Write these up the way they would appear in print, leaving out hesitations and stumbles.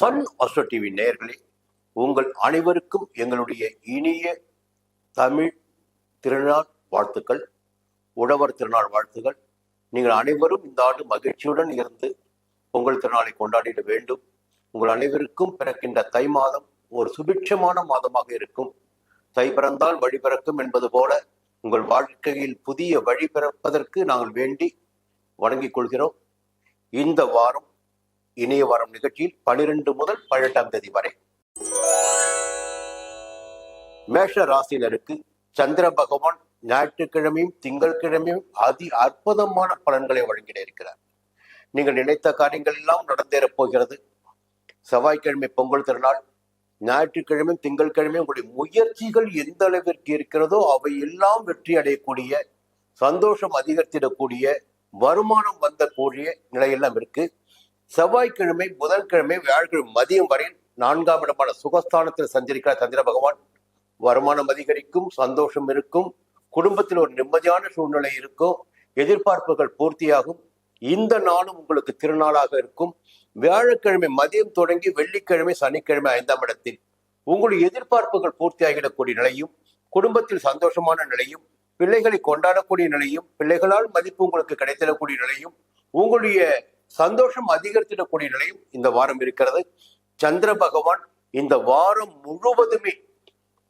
Sun astro TV நேயர்களே, உங்கள் அனைவருக்கும் எங்களுடைய இனிய தமிழ் திருநாள் வாழ்த்துக்கள், உழவர் திருநாள் வாழ்த்துக்கள். நீங்கள் அனைவரும் இந்த ஆண்டு மகிழ்ச்சியுடன் இருந்து பொங்கல் திருநாளை கொண்டாடிட வேண்டும். உங்கள் அனைவருக்கும் பிறக்கின்ற தை மாதம் ஒரு சுபிட்சமான மாதமாக இருக்கும். தை பிறந்தால் வழி பிறக்கும் என்பது போல உங்கள் வாழ்க்கையில் புதிய வழி பிறப்பதற்கு நாங்கள் வேண்டி வணங்கிக் கொள்கிறோம். இந்த வாரம் இணைய வாரம் நிகழ்ச்சியில் 12 முதல் 18ஆம் தேதி வரை மேஷ ராசினருக்கு சந்திர பகவான் ஞாயிற்றுக்கிழமையும் திங்கட்கிழமையும் அதி அற்புதமான பலன்களை வழங்கிட இருக்கிறார். நீங்கள் நினைத்த காரியங்கள் எல்லாம் நடந்தேறப் போகிறது. செவ்வாய்க்கிழமை பொங்கல் திருநாள், ஞாயிற்றுக்கிழமையும் திங்கட்கிழமையும் உங்களுடைய முயற்சிகள் எந்த அளவிற்கு இருக்கிறதோ அவை எல்லாம் வெற்றி அடையக்கூடிய, சந்தோஷம் அதிகரித்திடக்கூடிய, வருமானம் வந்தக்கூடிய நிலையெல்லாம் இருக்கு. செவ்வாய்க்கிழமை, புதன்கிழமை, வியாழக்கிழமை மதியம் வரை 4ஆம் இடமான சுகஸ்தானத்தில் சஞ்சரிக்கிறார் சந்திர பகவான். வருமானம் அதிகரிக்கும், சந்தோஷம் இருக்கும், குடும்பத்தில் ஒரு நிம்மதியான சூழ்நிலை இருக்கும், எதிர்பார்ப்புகள் பூர்த்தியாகும். இந்த நாளும் உங்களுக்கு திருநாளாக இருக்கும். வியாழக்கிழமை மதியம் தொடங்கி வெள்ளிக்கிழமை, சனிக்கிழமை 5ஆம் இடத்தில் உங்களுடைய எதிர்பார்ப்புகள் பூர்த்தியாகிடக்கூடிய நிலையும், குடும்பத்தில் சந்தோஷமான நிலையும், பிள்ளைகளை கொண்டாடக்கூடிய நிலையும், பிள்ளைகளால் மதிப்பு உங்களுக்கு கிடைத்திடக்கூடிய நிலையும், உங்களுடைய சந்தோஷம் அதிகரித்திடக்கூடிய நிலையும் இந்த வாரம் இருக்கிறது. சந்திர பகவான் இந்த வாரம் முழுவதுமே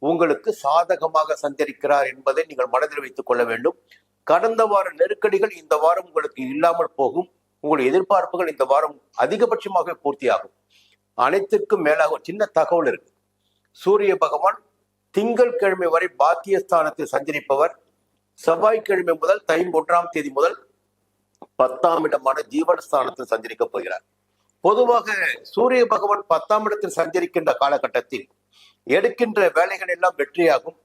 உங்களுக்கு சாதகமாக சஞ்சரிக்கிறார் என்பதை நீங்கள் மனதில் வைத்துக் கொள்ள வேண்டும். கடந்த வார நெருக்கடிகள் இந்த வாரம் உங்களுக்கு இல்லாமல் போகும். உங்களுடைய எதிர்பார்ப்புகள் இந்த வாரம் அதிகபட்சமாக பூர்த்தியாகும். அனைத்திற்கும் மேலாக ஒரு சின்ன தகவல் இருக்கு. சூரிய பகவான் திங்கட்கிழமை வரை பாக்கியஸ்தானத்தில் சஞ்சரிப்பவர். செவ்வாய்க்கிழமை முதல் தை 1ஆம் தேதி முதல் 10ஆம் இடமான ஜீவனஸ்தானத்தில் சஞ்சரிக்க போகிறார். பொதுவாக சூரிய பகவான் 10ஆம் இடத்தில் சஞ்சரிக்கின்ற காலகட்டத்தில் எடுக்கின்ற வேலைகள் எல்லாம் வெற்றியாகும்.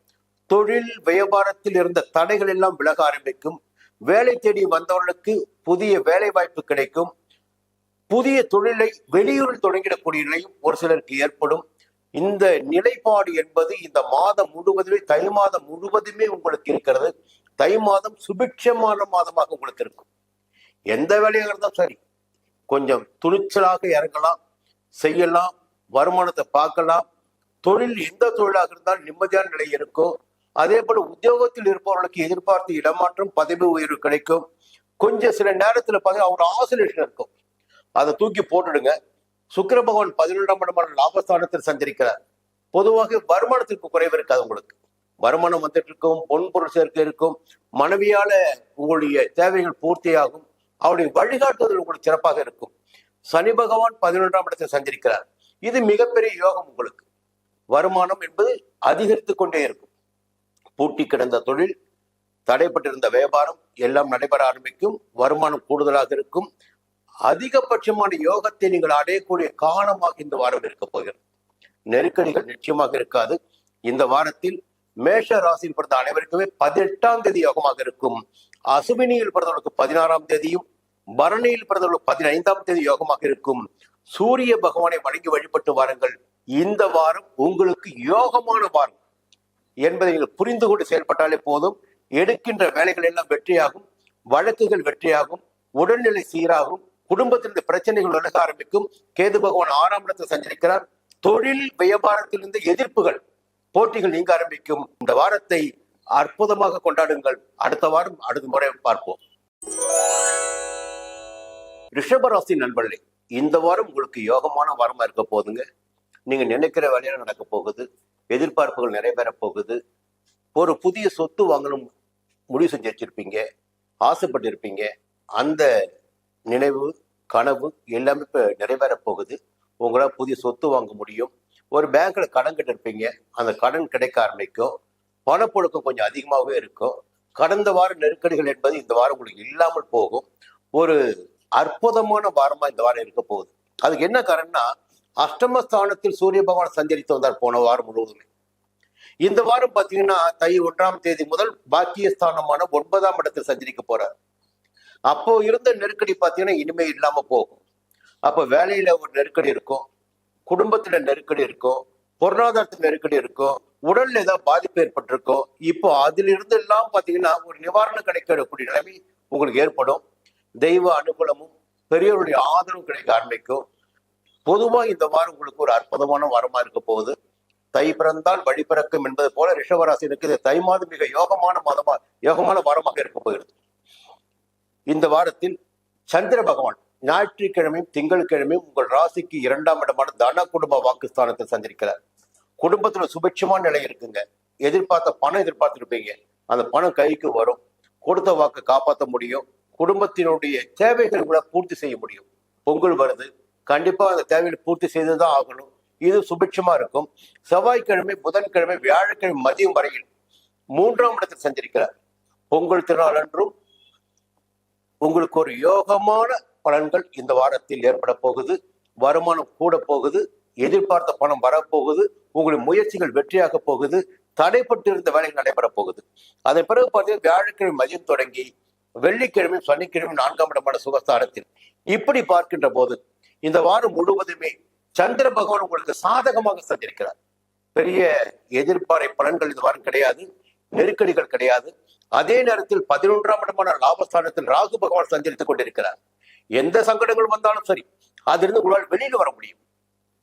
தொழில் வியாபாரத்தில் இருந்த தடைகள் எல்லாம் விலக ஆரம்பிக்கும். வேலை தேடி வந்தவர்களுக்கு புதிய வேலை வாய்ப்பு கிடைக்கும். புதிய தொழிலை வெளியூரில் தொடங்கிடக்கூடிய நிலையும் ஒரு சிலருக்கு ஏற்படும். இந்த நிலைப்பாடு என்பது இந்த மாதம் முழுவதுமே, தை மாதம் முழுவதுமே உங்களுக்கு இருக்கிறது. தை மாதம் சுபிட்சமான மாதமாக உங்களுக்கு இருக்கும். எந்த வேலையாக இருந்தாலும் சரி, கொஞ்சம் துணிச்சலாக இறங்கலாம், செய்யலாம், வருமானத்தை பார்க்கலாம். தொழில் எந்த தொழிலாக இருந்தாலும் நிம்மதியான நிலை இருக்கும். அதே போல உத்தியோகத்தில் இருப்பவர்களுக்கு எதிர்பார்த்து இடமாற்றம், பதவி உயர்வு கிடைக்கும். கொஞ்சம் சில நேரத்தில் பார்த்தீங்கன்னா ஒரு ஆசோலேஷன் இருக்கும், அதை தூக்கி போட்டுடுங்க. சுக்கிர பகவான் 11ஆம் இடமான லாபஸ்தானத்தில் சஞ்சரிக்கிறார். பொதுவாக வருமானத்திற்கு குறைவு இருக்காது. உங்களுக்கு வருமானம் வந்துட்டு இருக்கும், பொன்பொருள் சேர்க்கை இருக்கும், மனைவியால உங்களுடைய தேவைகள் பூர்த்தியாகும், அவருடைய வழிகாட்டுதல் உங்களுக்கு சிறப்பாக இருக்கும். சனி பகவான் 11ஆம் இடத்தில் சஞ்சரிக்கிறார். இது மிகப்பெரிய யோகம். உங்களுக்கு வருமானம் என்பது அதிகரித்து கொண்டே இருக்கும். பூட்டி கிடந்த தொழில், தடைப்பட்டிருந்த வியாபாரம் எல்லாம் நடைபெற ஆரம்பிக்கும். வருமானம் கூடுதலாக இருக்கும். அதிகபட்சமான யோகத்தை நீங்கள் அடையக்கூடிய காலமாக இந்த வாரம் இருக்க போகிறது. நெருக்கடிகள் நிச்சயமாக இருக்காது. இந்த வாரத்தில் மேஷ ராசியில் பிறந்த அனைவருக்குமே 18ஆம் தேதி யோகமாக இருக்கும். அசுவினியில் பிறந்தவர்களுக்கு 16ஆம் தேதியும், பரணியில் பிறந்தவர்களுக்கு 15ஆம் தேதி யோகமாக இருக்கும். சூரிய பகவானை வணங்கி வழிபட்டு வாருங்கள். இந்த வாரம் உங்களுக்கு யோகமான வாரம் என்பதை நீங்கள் புரிந்து கொண்டு செயல்பட்டாலே போதும். எடுக்கின்ற வேலைகள் எல்லாம் வெற்றியாகும், வழக்குகள் வெற்றியாகும், உடல்நிலை சீராகும், குடும்பத்திலிருந்து பிரச்சனைகள் விலக ஆரம்பிக்கும். கேது பகவான் 6ஆம் இடத்தில் சஞ்சரிக்கிறார். தொழில் வியாபாரத்திலிருந்து எதிர்ப்புகள், போட்டிகள் நீங்க ஆரம்பிக்கும். இந்த வாரத்தை அற்புதமாக கொண்டாடுங்கள். அடுத்த வாரம் அடுத்த முறை பார்ப்போம். ரிஷபராசி நண்பர்களே, இந்த வாரம் உங்களுக்கு யோகமான வாரமா இருக்க போகுதுங்க. நீங்க நினைக்கிற வேலையில நடக்க போகுது. எதிர்பார்ப்புகள் நிறைவேற போகுது. ஒரு புதிய சொத்து வாங்கணும் முடிவு செஞ்சு வச்சிருப்பீங்க, ஆசைப்பட்டு இருப்பீங்க. அந்த நினைவு, கனவு எல்லாமே இப்ப நிறைவேற போகுது. உங்களால் புதிய சொத்து வாங்க முடியும். ஒரு பேங்க்ல கடன் கட்டிருப்பீங்க, அந்த கடன் கிடைக்க ஆரம்பிக்கும். பணப்புழக்கம் கொஞ்சம் அதிகமாகவே இருக்கும். கடந்த வார நெருக்கடிகள் என்பது இந்த வாரம் உங்களுக்கு இல்லாமல் போகும். ஒரு அற்புதமான வாரமா இந்த வாரம் இருக்க போகுது. அதுக்கு என்ன காரணம்னா, அஷ்டமஸ்தானத்தில் சூரிய பகவான் சஞ்சரித்து வந்தார் போன வாரம் முழுவதுமே. இந்த வாரம் பாத்தீங்கன்னா தை 1ஆம் தேதி முதல் பாக்கியஸ்தானமான 9ஆம் இடத்தில் சஞ்சரிக்க போறார். அப்போ இருந்த நெருக்கடி பாத்தீங்கன்னா இனிமே இல்லாம போகும். அப்போ வேலையில ஒரு நெருக்கடி இருக்கும், குடும்பத்துல நெருக்கடி இருக்கும், பொருளாதாரத்தில் நெருக்கடி இருக்கும், உடல்ல ஏதாவது பாதிப்பு ஏற்பட்டிருக்கும். இப்போ அதிலிருந்து எல்லாம் பாத்தீங்கன்னா ஒரு நிவாரணம் கிடைக்கக்கூடிய நிலைமை உங்களுக்கு ஏற்படும். தெய்வ அனுகூலமும் பெரியவருடைய ஆதரவும் கிடைக்க ஆரம்பிக்கும். பொதுவா இந்த வாரம் உங்களுக்கு ஒரு அற்புதமான வாரமா இருக்க போகுது. தை பிறந்தால் வழி பிறக்கும் என்பது போல ரிஷபராசினுக்கு இது தை மாதம் மிக யோகமான வாரமாக இருக்க போகிறது. இந்த வாரத்தில் சந்திர பகவான் ஞாயிற்றுக்கிழமையும் திங்கட்கிழமையும் உங்கள் ராசிக்கு 2ஆம் இடமான தன குடும்ப வாக்குஸ்தானத்தை சந்திருக்கிறார். குடும்பத்துல சுபிட்சமான நிலை இருக்குங்க. எதிர்பார்த்த பணம் எதிர்பார்த்திருப்பீங்க, அந்த பணம் கைக்கு வரும். கொடுத்த வாக்கு காப்பாற்ற முடியும். குடும்பத்தினுடைய தேவைகள் கூட பூர்த்தி செய்ய முடியும். பொங்கல் வருது, கண்டிப்பா அந்த தேவைகளை பூர்த்தி செய்துதான் ஆகணும். இது சுபிட்சமா இருக்கும். செவ்வாய்க்கிழமை, புதன்கிழமை, வியாழக்கிழமை மதியம் வரையில் 3ஆம் இடத்தில் சஞ்சரிக்கிறார். பொங்கல் திருநாள் அன்றும் உங்களுக்கு ஒரு யோகமான பலன்கள் இந்த வாரத்தில் ஏற்பட போகுது. வருமானம் கூட போகுது. எதிர்பார்த்த பணம் வரப்போகுது. உங்களுடைய முயற்சிகள் வெற்றியாக போகுது. தடைப்பட்டு இருந்த வேலைகள் நடைபெற போகுது. அதன் பிறகு பார்த்தீங்கன்னா வியாழக்கிழமை மதியம் தொடங்கி வெள்ளிக்கிழமை, சனிக்கிழமை 4ஆம் இடமான சுகஸ்தானத்தில் இப்படி பார்க்கின்ற போது இந்த வாரம் முழுவதுமே சந்திர பகவான் உங்களுக்கு சாதகமாக சந்திருக்கிறார். பெரிய எதிர்பாரை பலன்கள் இந்த வாரம் கிடையாது, நெருக்கடிகள் கிடையாது. அதே நேரத்தில் 11ஆம் இடமான லாபஸ்தானத்தில் ராகு பகவான் சஞ்சரித்துக் கொண்டிருக்கிறார். எந்த சங்கடங்கள் வந்தாலும் சரி, அதிலிருந்து உங்களால் வெளியில் வர முடியும்.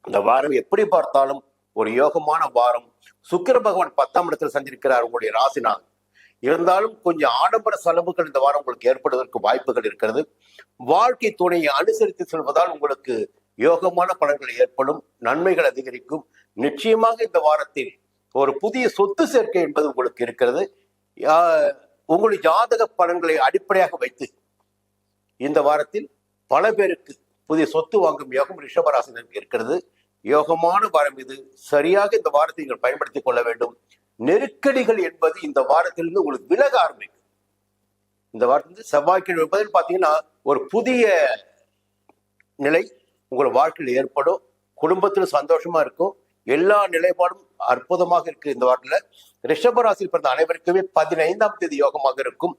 இந்த வாரம் எப்படி பார்த்தாலும் ஒரு யோகமான வாரம். சுக்கிர பகவான் 10ஆம் இடத்தில் சந்திருக்கிறார் உங்களுடைய ராசினால். இருந்தாலும் கொஞ்சம் ஆடம்பர செலவுகள் இந்த வாரம் உங்களுக்கு ஏற்படுவதற்கு வாய்ப்புகள் இருக்கிறது. வாழ்க்கை துணையை அனுசரித்து செல்வதால் உங்களுக்கு யோகமான பலன்கள் ஏற்படும், நன்மைகள் அதிகரிக்கும். நிச்சயமாக இந்த வாரத்தில் ஒரு புதிய சொத்து சேர்க்கை என்பது உங்களுக்கு இருக்கிறது. உங்களுடைய ஜாதக பலன்களை அடிப்படையாக வைத்து இந்த வாரத்தில் பல பேருக்கு புதிய சொத்து வாங்கும் யோகம் ரிஷபராசினருக்கு இருக்கிறது. யோகமான வாரம் இது. சரியாக இந்த வாரத்தை நீங்கள் பயன்படுத்திக் கொள்ள வேண்டும். நெருக்கடிகள் என்பது இந்த வாரத்திலிருந்து உங்களுக்கு விலக ஆரம்பிக்கும். இந்த வாரத்திலிருந்து செவ்வாய்க்கிழமை என்பதில் பார்த்தீங்கன்னா ஒரு புதிய நிலை உங்கள் வாழ்க்கையில் ஏற்படும். குடும்பத்தில் சந்தோஷமா இருக்கும். எல்லா நிலைப்பாடும் அற்புதமாக இருக்கு. இந்த வாரத்தில் ரிஷபராசியில் பிறந்த அனைவருக்குமே 15ஆம் தேதி யோகமாக இருக்கும்.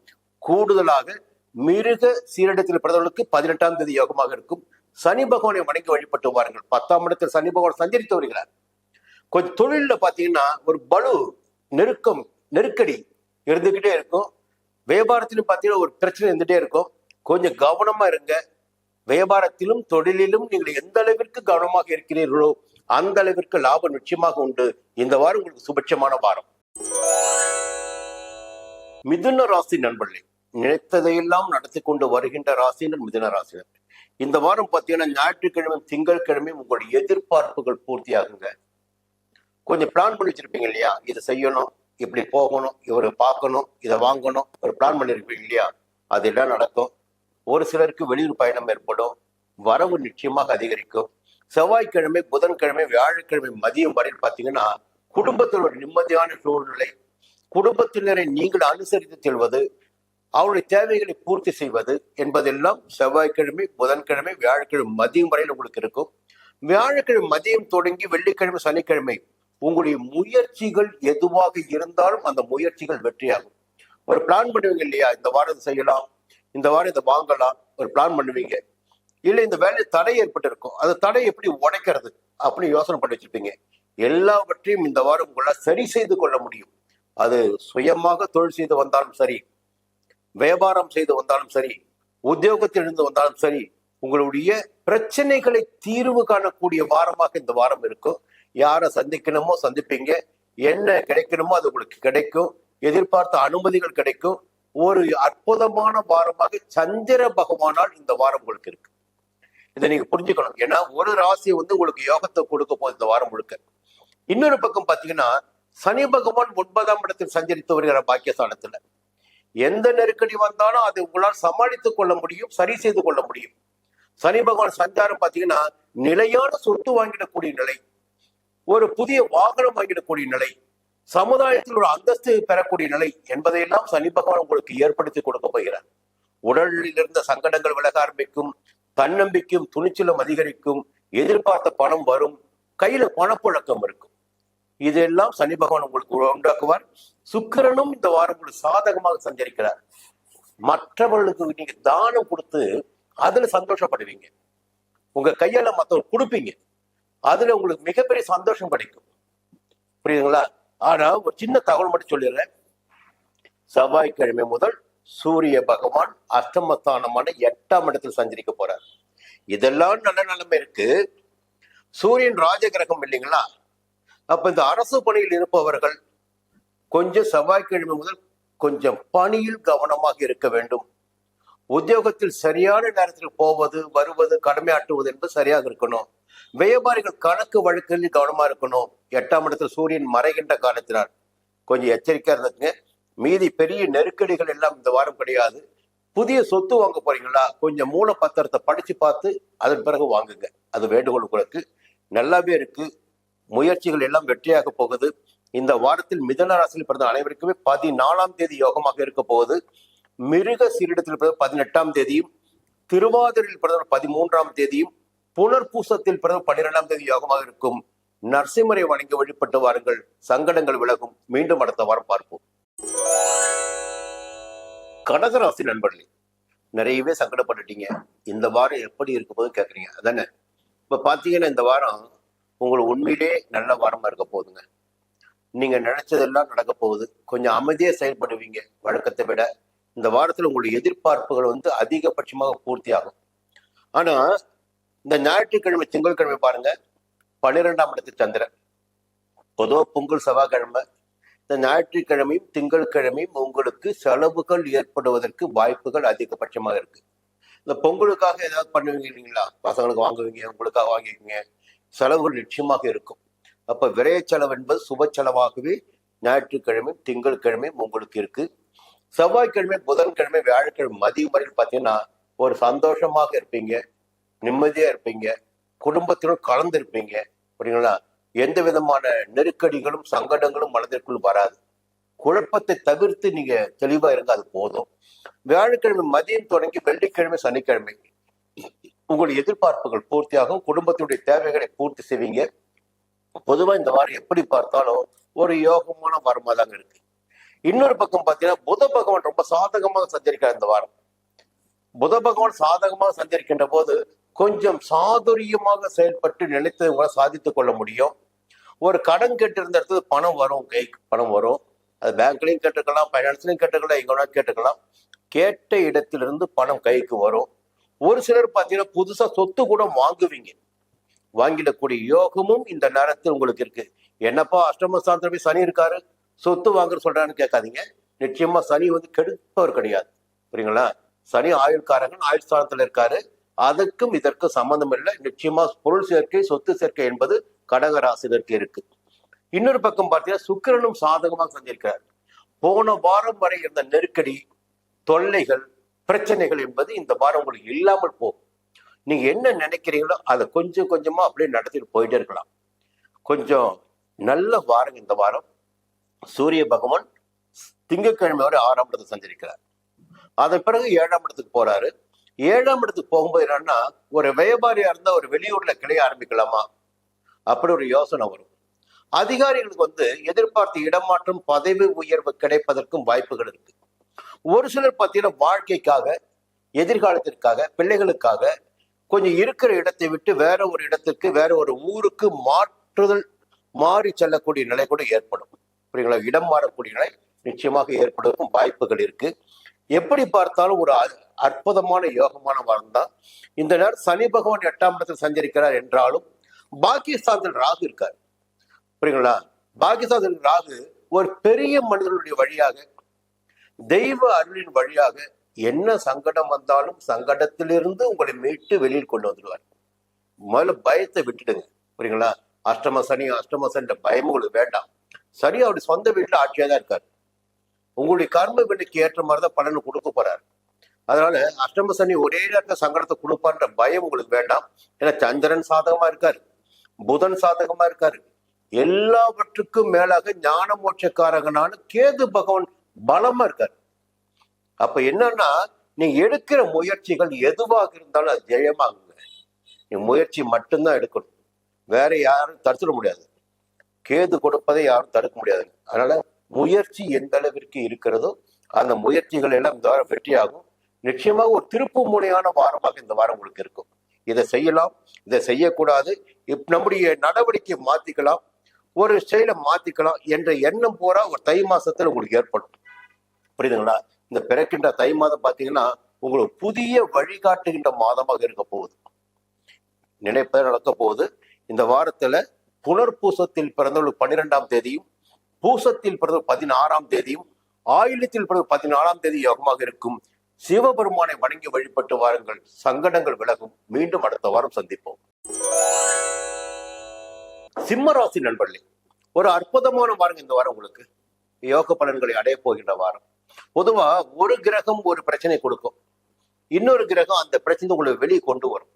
கூடுதலாக மிருக சீரிடத்தில் பிறந்தவர்களுக்கு 18ஆம் தேதி யோகமாக இருக்கும். சனி பகவானை வணங்கி வழிபட்டு வாருங்கள். 10ஆம் இடத்தில் சனி பகவான் சஞ்சரித்து வருகிறார். கொஞ்சம் தொழில பாத்தீங்கன்னா ஒரு பலு நெருக்கடி இருந்துகிட்டே இருக்கும். வியாபாரத்திலும் பாத்தீங்கன்னா ஒரு பிரச்சனை இருந்துட்டே இருக்கும். கொஞ்சம் கவனமா இருங்க. வியாபாரத்திலும் தொழிலிலும் நீங்கள் எந்த அளவிற்கு கவனமாக இருக்கிறீர்களோ அந்த அளவிற்கு லாபம் நிச்சயமாக உண்டு. இந்த வாரம் உங்களுக்கு சுபட்சமான வாரம். மிதுன ராசி நண்பர்களே, நினைத்ததையெல்லாம் நடத்தி கொண்டு வருகின்ற ராசினர் மிதுன ராசினர். இந்த வாரம் பார்த்தீங்கன்னா ஞாயிற்றுக்கிழமை, திங்கட்கிழமை உங்களுடைய எதிர்பார்ப்புகள் பூர்த்தியாகுங்க. கொஞ்சம் பிளான் பண்ணி வச்சிருப்பீங்க இல்லையா, இதை செய்யணும், இப்படி போகணும், இவரை பார்க்கணும், இதை வாங்கணும், ஒரு பிளான் பண்ணிருப்பீங்க இல்லையா, அதெல்லாம் நடக்கும். ஒரு சிலருக்கு வெளியூர் பயணம் ஏற்படும். வரவு நிச்சயமாக அதிகரிக்கும். செவ்வாய்க்கிழமை, புதன்கிழமை, வியாழக்கிழமை மதியம் வரையில் பார்த்தீங்கன்னா குடும்பத்தில் ஒரு நிம்மதியான சூழ்நிலை. குடும்பத்தினரை நீங்கள் அனுசரித்து செல்வது, அவருடைய தேவைகளை பூர்த்தி செய்வது என்பதெல்லாம் செவ்வாய்க்கிழமை, புதன்கிழமை, வியாழக்கிழமை மதியம் வரையில் உங்களுக்கு இருக்கும். வியாழக்கிழமை மதியம் தொடங்கி வெள்ளிக்கிழமை, சனிக்கிழமை உங்களுடைய முயற்சிகள் எதுவாக இருந்தாலும் அந்த முயற்சிகள் வெற்றியாகும். ஒரு பிளான் பண்ணுவீங்க இல்லையா, இந்த வாரம் செய்யலாம், இந்த வாரம் இதை வாங்கலாம், ஒரு பிளான் பண்ணுவீங்க. இல்லை இந்த வேலையை தடை ஏற்பட்டு இருக்கும், அந்த தடை எப்படி உடைக்கிறது அப்படின்னு யோசனை பண்ணி வச்சிருப்பீங்க. எல்லாவற்றையும் இந்த வாரம் உங்களால் சரி செய்து கொள்ள முடியும். அது சுயமாக தொழில் செய்து வந்தாலும் சரி, வியாபாரம் செய்து வந்தாலும் சரி, உத்தியோகத்தில் இருந்து வந்தாலும் சரி, உங்களுடைய பிரச்சனைகளை தீர்வு காணக்கூடிய வாரமாக இந்த வாரம் இருக்கும். யாரை சந்திக்கணுமோ சந்திப்பீங்க, என்ன கிடைக்கணுமோ அது உங்களுக்கு கிடைக்கும். எதிர்பார்த்த அனுமதிகள் கிடைக்கும். ஒரு அற்புதமான வாரமாக சந்திர பகவானால் இந்த வாரம் உங்களுக்கு இருக்கு. இதை நீங்க புரிஞ்சுக்கணும். ஏன்னா ஒரு ராசியை உங்களுக்கு யோகத்தை கொடுக்க போகுது இந்த வாரம் முழுக்க. இன்னொரு பக்கம் பாத்தீங்கன்னா சனி பகவான் 9ஆம் இடத்தில் சஞ்சரித்து வருகிற பாக்கியஸ்தானத்துல எந்த நெருக்கடி வந்தாலும் அதை உங்களால் சமாளித்துக் கொள்ள முடியும், சரி செய்து கொள்ள முடியும். சனி பகவான் சஞ்சாரம் பாத்தீங்கன்னா நிலையான சொத்து வாங்கிடக்கூடிய நிலை, ஒரு புதிய வாகனம் வாங்கிடக்கூடிய நிலை, சமுதாயத்தில் ஒரு அந்தஸ்து பெறக்கூடிய நிலை என்பதையெல்லாம் சனி பகவான் உங்களுக்கு ஏற்படுத்தி கொடுக்க போகிறார். உடலில் இருந்த சங்கடங்கள் விலக ஆரம்பிக்கும். தன்னம்பிக்கையும் துணிச்சலும் அதிகரிக்கும். எதிர்பார்த்த பணம் வரும். கையில பணப்புழக்கம் இருக்கும். இதெல்லாம் சனி பகவான் உங்களுக்கு உண்டாக்குவார். சுக்கிரனும் இந்த வாரம் உங்களுக்கு சாதகமாக சஞ்சரிக்கிறார். மற்றவர்களுக்கு நீங்க தானம் கொடுத்து அதுல சந்தோஷப்படுவீங்க. உங்க கையால மற்றவங்க கொடுப்பீங்க, அதுல உங்களுக்கு மிகப்பெரிய சந்தோஷம் கிடைக்கும். புரியுதுங்களா? ஆனா ஒரு சின்ன தகவல் மட்டும் சொல்லிடுறேன். செவ்வாய்க்கிழமை முதல் சூரிய பகவான் அஷ்டமஸ்தானமான 8ஆம் இடத்தில் சஞ்சரிக்க போறார். இதெல்லாம் நல்ல நிலைமை இருக்கு. சூரியன் ராஜகிரகம் இல்லைங்களா? அப்ப இந்த அரசு பணியில் இருப்பவர்கள் கொஞ்சம் செவ்வாய்க்கிழமை முதல் கொஞ்சம் பணியில் கவனமாக இருக்க வேண்டும். உத்தியோகத்தில் சரியான நேரத்தில் போவது வருவது கடமையாற்றுவது என்பது சரியாக இருக்கணும். வியாபாரிகள் கணக்கு வழக்கில் கவனமா இருக்கணும். 8ஆம் இடத்துல சூரியன் மறைகின்ற காலத்தினால் கொஞ்சம் எச்சரிக்கையா இருந்துங்க. மீதி பெரிய நெருக்கடிகள் எல்லாம் இந்த வாரம் கிடையாது. புதிய சொத்து வாங்க போறீங்களா, கொஞ்சம் மூல பத்திரத்தை படிச்சு பார்த்து அதன் பிறகு வாங்குங்க. அது வேண்டுகோள் உங்களுக்கு. நல்லாவே இருக்கு. முயற்சிகள் எல்லாம் வெற்றியாக போகுது. இந்த வாரத்தில் மிதன ராசியில் பிறந்த அனைவருக்குமே 14ஆம் தேதி யோகமாக இருக்க போகுது. மிருக சீரிடத்தில் பிறந்த 18ஆம் தேதியும், திருவாதிரையில் பிறந்த 13ஆம் தேதியும், புனர்பூசத்தில் பிறந்த 12ஆம் தேதி யோகமாக இருக்கும். நரசிம்மரை வணங்கி வழிபட்டு வாருங்கள். சங்கடங்கள் விலகும். மீண்டும் அடுத்த வாரம் பார்ப்போம். கடகராசி நண்பர்களே, நிறையவே சங்கடப்பட்டுட்டீங்க. இந்த வாரம் எப்படி இருக்க போது கேட்குறீங்க அதானே? இப்ப பாத்தீங்கன்னா இந்த வாரம் உங்களுக்கு உண்மையிலே நல்ல வாரமா இருக்க போகுதுங்க. நீங்க நினைச்சதெல்லாம் நடக்க போகுது. கொஞ்சம் அமைதியா செயல்படுவீங்க வழக்கத்தை விட. இந்த வாரத்துல உங்களுடைய எதிர்பார்ப்புகள் அதிகபட்சமாக பூர்த்தி ஆகும். ஆனா இந்த ஞாயிற்றுக்கிழமை திங்கட்கிழமை பாருங்க, 12ஆம் இடத்து சந்திரன். பொதுவாக பொங்கல் செவ்வாய்க்கிழமை, இந்த ஞாயிற்றுக்கிழமையும் திங்கட்கிழமையும் உங்களுக்கு செலவுகள் ஏற்படுவதற்கு வாய்ப்புகள் அதிகபட்சமாக இருக்கு. இந்த பொங்கலுக்காக ஏதாவது பண்ணுவீங்க இல்லைங்களா? பசங்களுக்கு வாங்குவீங்க, உங்களுக்காக வாங்கிக்கீங்க. செலவுகள் நிச்சயமாக இருக்கும். அப்ப விரைய செலவு என்பது சுப செலவாகவே ஞாயிற்றுக்கிழமையும் திங்கட்கிழமையும் உங்களுக்கு இருக்கு. செவ்வாய்க்கிழமை, புதன்கிழமை, வியாழக்கிழமை மதியம் வரையில் பார்த்தீங்கன்னா ஒரு சந்தோஷமாக இருப்பீங்க, நிம்மதியா இருப்பீங்க, குடும்பத்திலும் கலந்து இருப்பீங்க. அப்படிங்களா? எந்த விதமான நெருக்கடிகளும் சங்கடங்களும் மனதிற்குள் வராது. குழப்பத்தை தவிர்த்து நீங்க தெளிவா இருங்க, அது போதும். வியாழக்கிழமை மதியம் தொடங்கி வெள்ளிக்கிழமை சனிக்கிழமை உங்களுடைய எதிர்பார்ப்புகள் பூர்த்தியாகும். குடும்பத்தினுடைய தேவைகளை பூர்த்தி செய்வீங்க. பொதுவா இந்த வாரம் எப்படி பார்த்தாலும் ஒரு யோகமான வாரமா தாங்க இருக்கு. இன்னொரு பக்கம் பார்த்தீங்கன்னா புத பகவான் ரொம்ப சாதகமாக சஞ்சரிக்கிறார் இந்த வாரம். புத பகவான் சாதகமாக சஞ்சரிக்கின்ற போது கொஞ்சம் சாதுரியமாக செயல்பட்டு நினைத்தது கூட சாதித்துக் கொள்ள முடியும். ஒரு கடன் கேட்டிருந்த இடத்துல பணம் வரும், கைக்கு பணம் வரும். அது பேங்க்லையும் கேட்டுக்கலாம், பைனான்ஸ்லையும் கேட்டுக்கலாம், எங்க வேணா கேட்டுக்கலாம். கேட்ட இடத்திலிருந்து பணம் கைக்கு வரும். ஒரு சிலர் பார்த்தீங்கன்னா புதுசா சொத்து கூட வாங்குவீங்க. வாங்கிடக்கூடிய யோகமும் இந்த நேரத்தில் உங்களுக்கு இருக்கு. என்னப்பா அஷ்டம ஸ்தானத்துல சனி இருக்காரு, சொத்து வாங்குற சொல்றான்னு கேட்காதீங்க. நிச்சயமா சனி கெடுப்பவர் கிடையாது. புரியுங்களா? சனி ஆயுள்காரகன், ஆயுள் ஸ்தானத்துல இருக்காரு. அதற்கும் இதற்கும் சம்பந்தம் இல்லை. நிச்சயமா பொருள் சேர்க்கை, சொத்து சேர்க்கை என்பது கடகராசினருக்கு இருக்கு. இன்னொரு பக்கம் பார்த்தீங்கன்னா சுக்கிரனும் சாதகமாக சஞ்சரிக்கிறார். போன வாரம் வரை இருந்த நெருக்கடி, தொல்லைகள், பிரச்சனைகள் என்பது இந்த வாரம் உங்களுக்கு இல்லாமல் போகும். நீங்க என்ன நினைக்கிறீங்களோ அதை கொஞ்சம் கொஞ்சமா அப்படியே நடத்திட்டு போயிட்டே இருக்கலாம். கொஞ்சம் நல்ல வாரம் இந்த வாரம். சூரிய பகவான் திங்கட்கிழமை வரை 6ஆம் இடத்தை சஞ்சரிக்கிறார். அதன் பிறகு 7ஆம் இடத்துக்கு போறாரு. 7ஆம் இடத்துக்கு போகும்போது என்னன்னா, ஒரு வியாபாரியா இருந்தா ஒரு வெளியூர்ல கிளைய ஆரம்பிக்கலாமா அப்படி ஒரு யோசனை வரும். அதிகாரிகளுக்கு எதிர்பார்த்த இடமாற்றம், பதவி உயர்வு கிடைப்பதற்கும் வாய்ப்புகள் இருக்கு. ஒரு சிலர் பார்த்தீங்கன்னா வாழ்க்கைக்காக, எதிர்காலத்திற்காக, பிள்ளைகளுக்காக கொஞ்சம் இருக்கிற இடத்தை விட்டு வேற ஒரு இடத்துக்கு, வேற ஒரு ஊருக்கு மாறி செல்லக்கூடிய நிலை கூட ஏற்படும். புரியுங்களா? இடம் மாறக்கூடிய நிலை நிச்சயமாக ஏற்படுவதற்கும் வாய்ப்புகள் இருக்கு. எப்படி பார்த்தாலும் ஒரு அற்புதமான யோகமான வாரம் தான். இந்த நேரம் சனி பகவான் 8ஆம் இடத்தில் சஞ்சரிக்கிறார் என்றாலும் பாகிஸ்தானில் ராகு இருக்கார். புரியுங்களா? பாகிஸ்தானில் ராகு ஒரு பெரிய மனிதனுடைய வழியாக, தெய்வ அருளின் வழியாக என்ன சங்கடம் வந்தாலும் சங்கடத்திலிருந்து உங்களை மீட்டு வெளியில் கொண்டு வந்துடுவார். முதல்ல பயத்தை விட்டுடுங்க. புரியுங்களா? அஷ்டம சனி பயம் உங்களுக்கு வேண்டாம். சனி அவருடைய சொந்த வீட்டுல ஆட்சியா தான் இருக்காரு. உங்களுடைய கர்ம வீட்டுக்கு ஏற்ற மாதிரிதான் பலனை கொடுக்க போறாரு. அதனால அஷ்டம சனி ஒரே நேரத்தில் சங்கடத்தை கொடுப்பான்ற பயம் உங்களுக்கு வேண்டாம். ஏன்னா சந்திரன் சாதகமா இருக்காரு, புதன் சாதகமா இருக்காரு. எல்லாவற்றுக்கும் மேலாக ஞான மோட்சக்காரகனான கேது பகவான் பலமா இருக்காரு. அப்ப என்னன்னா, நீங்க எடுக்கிற முயற்சிகள் எதுவாக இருந்தாலும் அது ஜெயமாகுங்க. நீ முயற்சி மட்டும்தான் எடுக்கணும். வேற யாரும் தடுத்துட முடியாது. கேது கொடுப்பதை யாரும் தடுக்க முடியாது. அதனால முயற்சி எந்த அளவிற்கு இருக்கிறதோ அந்த முயற்சிகள் எல்லாம் இந்த வாரம் வெற்றியாகும். நிச்சயமாக ஒரு திருப்பு முனையான வாரமாக இந்த வாரம் உங்களுக்கு இருக்கும். இதை செய்யலாம், இதை செய்யக்கூடாது, நம்முடைய நடவடிக்கையை மாத்திக்கலாம், ஒரு செயலை மாத்திக்கலாம் என்ற எண்ணம் பூரா ஒரு தை மாசத்துல உங்களுக்கு ஏற்படும். புரியுதுங்களா? இந்த பிறக்கின்ற தை மாதம் பாத்தீங்கன்னா உங்களுக்கு புதிய வழிகாட்டுகின்ற மாதமாக இருக்க போகுது. நினைப்பது நடக்க போகுது. இந்த வாரத்துல புனர்பூசத்தில் பிறந்தவர்கள் 12ஆம் தேதியும், பூசத்தில் பிறந்தவர் 16ஆம் தேதியும், ஆயில்யத்தில் பிறந்தவர் 14ஆம் தேதி யோகமாக இருக்கும். சிவபெருமானை வணங்கி வழிபட்டு வாருங்கள், சங்கடங்கள் விலகும். மீண்டும் அடுத்த வாரம் சந்திப்போம். சிம்மராசி நண்பர்களே, ஒரு அற்புதமான வாரம் இந்த வாரம் உங்களுக்கு. யோக பலன்களை அடைய போகின்ற வாரம். பொதுவா ஒரு கிரகம் ஒரு பிரச்சனை கொடுக்கும், இன்னொரு கிரகம் அந்த பிரச்சனை உங்களை வெளியே கொண்டு வரும்.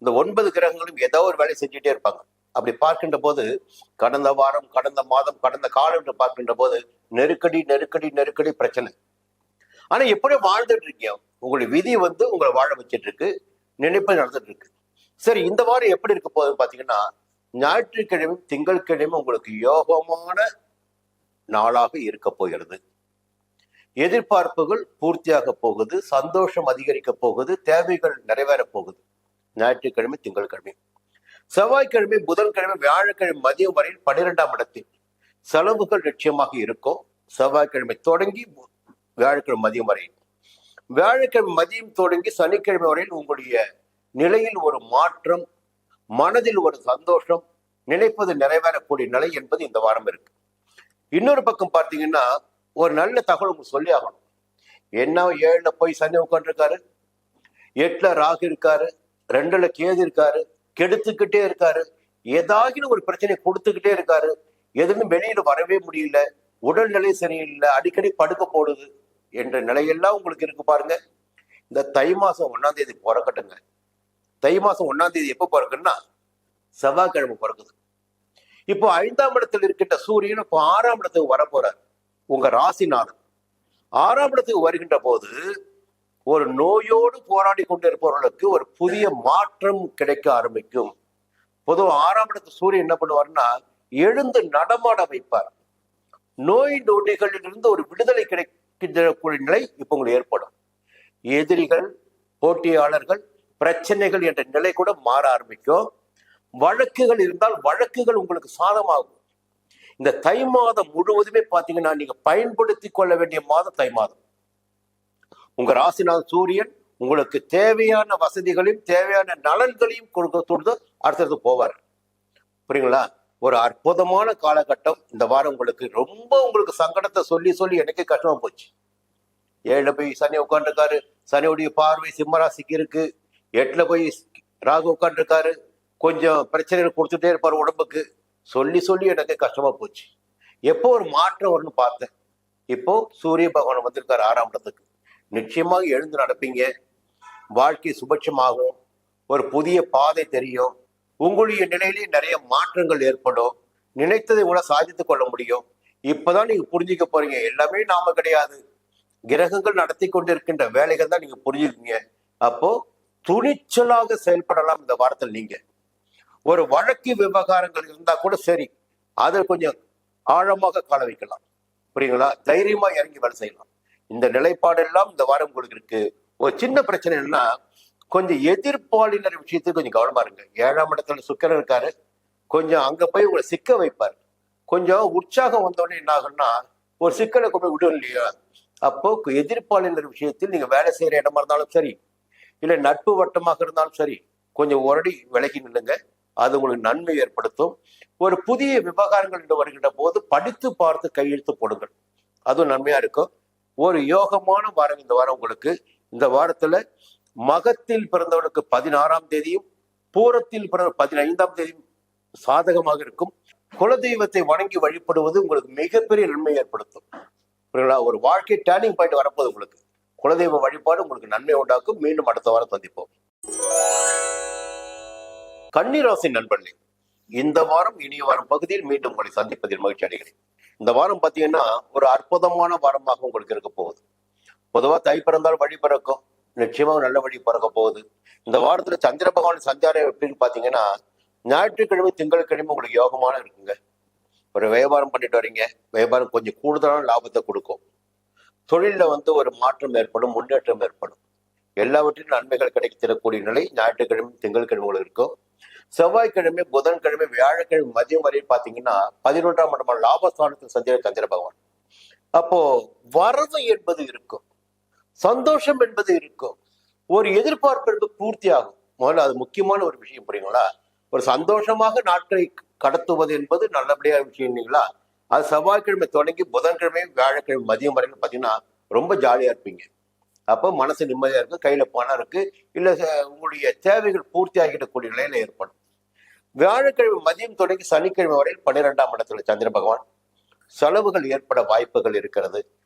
இந்த 9 கிரகங்களும் ஏதோ ஒரு வேலை செஞ்சுட்டே இருப்பாங்க. அப்படி பார்க்கின்ற போது கடந்த வாரம், கடந்த மாதம், கடந்த காலம் என்று பார்க்கின்ற போது நெருக்கடி நெருக்கடி நெருக்கடி பிரச்சனை. ஆனா எப்படியோ வாழ்ந்துட்டு இருக்கீங்க. உங்களுடைய விதி உங்களை வாழ வச்சிட்டு இருக்கு, நினைப்பு நடந்துட்டு இருக்கு. சரி, இந்த வாரம் எப்படி இருக்க போகுதுன்னு பாத்தீங்கன்னா, ஞாயிற்றுக்கிழமை திங்கட்கிழமை உங்களுக்கு யோகமான நாளாக இருக்க போகிறது. எதிர்பார்ப்புகள் பூர்த்தியாக போகுது, சந்தோஷம் அதிகரிக்க போகுது, தேவைகள் நிறைவேற போகுது. ஞாயிற்றுக்கிழமை திங்கட்கிழமை. செவ்வாய்க்கிழமை புதன்கிழமை வியாழக்கிழமை மதியம் வரையில் 12ஆம் இடத்தில் செலவுகள் நிச்சயமாக இருக்கும். செவ்வாய்க்கிழமை தொடங்கி வியாழக்கிழமை மதியம் வரையில், வியாழக்கிழமை மதியம் தொடங்கி சனிக்கிழமை வரையில் உங்களுடைய நிலையில் ஒரு மாற்றம், மனதில் ஒரு சந்தோஷம், நினைப்பது நிறைவேறக்கூடிய நிலை என்பது இந்த வாரம் இருக்கு. இன்னொரு பக்கம் பார்த்தீங்கன்னா, ஒரு நல்ல தகவல் உங்களுக்கு சொல்லி ஆகணும். என்ன 7ல போய் சனி உட்காந்துருக்காரு, 8ல ராகு இருக்காரு, 2ல கேது இருக்காரு, கெடுத்துக்கிட்டே இருக்காரு, ஏதாவது ஒரு பிரச்சனை கொடுத்துக்கிட்டே இருக்காரு, எதுவுமே வெளியில வரவே முடியல, உடல்நிலை சரியில்லை, அடிக்கடி படுக்க போடுது என்ற நிலையெல்லாம் உங்களுக்கு இருக்கு பாருங்க. இந்த தை மாசம் 1ஆம் தேதி பிறக்கட்டுங்க. தை மாசம் 1ஆம் தேதி எப்போ பிறக்குன்னா செவ்வாய்க்கிழமை பிறக்குது. இப்போ 5ஆம் இடத்தில் இருக்கின்ற சூரியன் இப்போ 6ஆம் இடத்துக்கு வர போறார். உங்க ராசிநாதன் 6ஆம் இடத்துக்கு வருகின்ற போது ஒரு நோயோடு போராடி கொண்டு இருப்பவர்களுக்கு ஒரு புதிய மாற்றம் கிடைக்க ஆரம்பிக்கும். பொதுவாக 6ஆம் இடத்து சூரியன் என்ன பண்ணுவார்னா, எழுந்து நடமாட வைப்பார். நோய் நொடிகளிலிருந்து ஒரு விடுதலை கிடைக்கின்ற நிலை இப்ப உங்களுக்கு ஏற்படும். எதிரிகள், போட்டியாளர்கள், பிரச்சனைகள் என்ற நிலை கூட மாற ஆரம்பிக்கும். வழக்குகள் இருந்தால் வழக்குகள் உங்களுக்கு சாதமாகும். இந்த தை மாதம் முழுவதுமே பாத்தீங்கன்னா நீங்க பயன்படுத்தி கொள்ள வேண்டிய மாதம் தை மாதம். உங்க ராசிநாதன் சூரியன் உங்களுக்கு தேவையான வசதிகளையும் தேவையான நலன்களையும் கொடுக்க அடுத்தது போவார். புரியுங்களா? ஒரு அற்புதமான காலகட்டம் இந்த வாரம் உங்களுக்கு. ரொம்ப உங்களுக்கு சங்கடத்தை சொல்லி சொல்லி எனக்கே கஷ்டமா போச்சு. 7ல போய் சனி உட்காந்துருக்காரு, சனியுடைய பார்வை சிம்மராசிக்கு இருக்கு. 8ல போய் ராகு உட்காந்துருக்காரு, கொஞ்சம் பிரச்சனைகள் கொடுத்துட்டே இருப்பார் உடம்புக்கு. சொல்லி சொல்லி எனக்கு கஷ்டமா போச்சு. எப்போ ஒரு மாற்றம் வரும்னு பார்த்தேன். இப்போ சூரிய பகவான் வந்திருக்காரு 6ஆம் இடத்துக்கு. நிச்சயமாக எழுந்து நடப்பீங்க, வாழ்க்கை சுபட்சமாகும், ஒரு புதிய பாதை தெரியும், உங்களுடைய நிலையிலேயே நிறைய மாற்றங்கள் ஏற்படும், நினைத்ததை கூட சாதித்துக் கொள்ள முடியும். இப்பதான் நீங்க புரிஞ்சுக்க போறீங்க, எல்லாமே நாம கிடையாது, கிரகங்கள் நடத்தி கொண்டிருக்கின்ற வேலைகள் தான் நீங்க புரிஞ்சுக்கீங்க. அப்போ துணிச்சலாக செயல்படலாம் இந்த வாரத்தில். நீங்க ஒரு வழக்கு விவகாரங்கள் இருந்தா கூட சரி, அதை கொஞ்சம் ஆழமாக கால வைக்கலாம். புரியுங்களா? தைரியமா இறங்கி வேலை செய்யலாம். இந்த நிலைப்பாடெல்லாம் இந்த வாரம் உங்களுக்கு இருக்கு. ஒரு சின்ன பிரச்சனை என்னன்னா, கொஞ்சம் எதிர்ப்பாளினர் விஷயத்துக்கு கொஞ்சம் கவனமா இருங்க. 7ஆம் இடத்துல சுக்கிரன் இருக்காரு, கொஞ்சம் அங்க போய் உங்களை சிக்க வைப்பார். கொஞ்சம் உற்சாகம் வந்தோடனே என்ன ஆகும்னா ஒரு சிக்கலை கொண்டு போய் விடும் இல்லையா? அப்போ எதிர்ப்பாளினர் விஷயத்தில் நீங்க வேலை செய்யற இடமா இருந்தாலும் சரி, இல்லை நட்பு வட்டமாக இருந்தாலும் சரி, கொஞ்சம் ஒரடி விலகி நில்லுங்க. அது உங்களுக்கு நன்மை ஏற்படுத்தும். ஒரு புதிய விவகாரங்கள் என்று வருகின்ற போது படித்து பார்த்து கையெழுத்து போடுங்கள், அதுவும் நன்மையா இருக்கும். ஒரு யோகமான வாரம் இந்த வாரம் உங்களுக்கு. இந்த வாரத்துல மகத்தில் பிறந்தவனுக்கு 16ஆம் தேதியும் பூரத்தில் பிறந்த 15ஆம் தேதியும் சாதகமாக இருக்கும். குலதெய்வத்தை வணங்கி வழிபடுவது உங்களுக்கு மிகப்பெரிய நன்மை ஏற்படுத்தும். ஒரு வாழ்க்கை டேர்னிங் பாயிண்ட் வரப்போது உங்களுக்கு. குலதெய்வ வழிபாடு உங்களுக்கு நன்மை உண்டாக்கும். மீண்டும் அடுத்த வாரம் சந்திப்போம். கன்னிராசி நண்பர்களே, இந்த வாரம் இனிய வாரம் பகுதியில் மீண்டும் உங்களை சந்திப்பதில் மகிழ்ச்சி அடைகிறேன். இந்த வாரம் பார்த்தீங்கன்னா ஒரு அற்புதமான வாரமாக உங்களுக்கு இருக்க போகுது. பொதுவாக தை பிறந்தால் வழி பிறக்கும், நிச்சயமாக நல்ல வழி பிறக்க போகுது. இந்த வாரத்துல சந்திர பகவான் சஞ்சாரம் எப்படின்னு பாத்தீங்கன்னா, ஞாயிற்றுக்கிழமை திங்கட்கிழமை உங்களுக்கு யோகமான இருக்குங்க. ஒரு வியாபாரம் பண்ணிட்டு வரீங்க, வியாபாரம் கொஞ்சம் கூடுதலான லாபத்தை கொடுக்கும். தொழில ஒரு மாற்றம் ஏற்படும், முன்னேற்றம் ஏற்படும். எல்லாவற்றிலும் நன்மைகள் கிடைக்க தரக்கூடிய நிலை ஞாயிற்றுக்கிழமை திங்கட்கிழமை இருக்கும். செவ்வாய்க்கிழமை புதன்கிழமை வியாழக்கிழமை மதியம் வரை பாத்தீங்கன்னா 11ஆம் இடமான லாபஸ்தானத்தில் சந்திர பகவான். அப்போ வரவு என்பது இருக்கும், சந்தோஷம் என்பது இருக்கும், ஒரு எதிர்பார்ப்பு என்பது பூர்த்தி ஆகும். முதல்ல அது முக்கியமான ஒரு விஷயம். புரியுங்களா? ஒரு சந்தோஷமாக நாட்களை கடத்துவது என்பது நல்லபடியான விஷயம் இல்லைங்களா? அது செவ்வாய்க்கிழமை தொடங்கி புதன்கிழமை வியாழக்கிழமை மதியம் வரைக்கும் பார்த்தீங்கன்னா ரொம்ப ஜாலியா இருப்பீங்க. அப்போ மனசு நிம்மதியா இருக்கு, கையில பணம் இருக்கு, இல்ல உங்களுடைய தேவைகள் பூர்த்தி ஆகிடக்கூடிய நிலையில ஏற்படும். வியாழக்கிழமை மதியம் தொடங்கி சனிக்கிழமை வரையில் 12ஆம் இடத்துல சந்திர பகவான். செலவுகள் ஏற்பட வாய்ப்புகள் இருக்கிறது.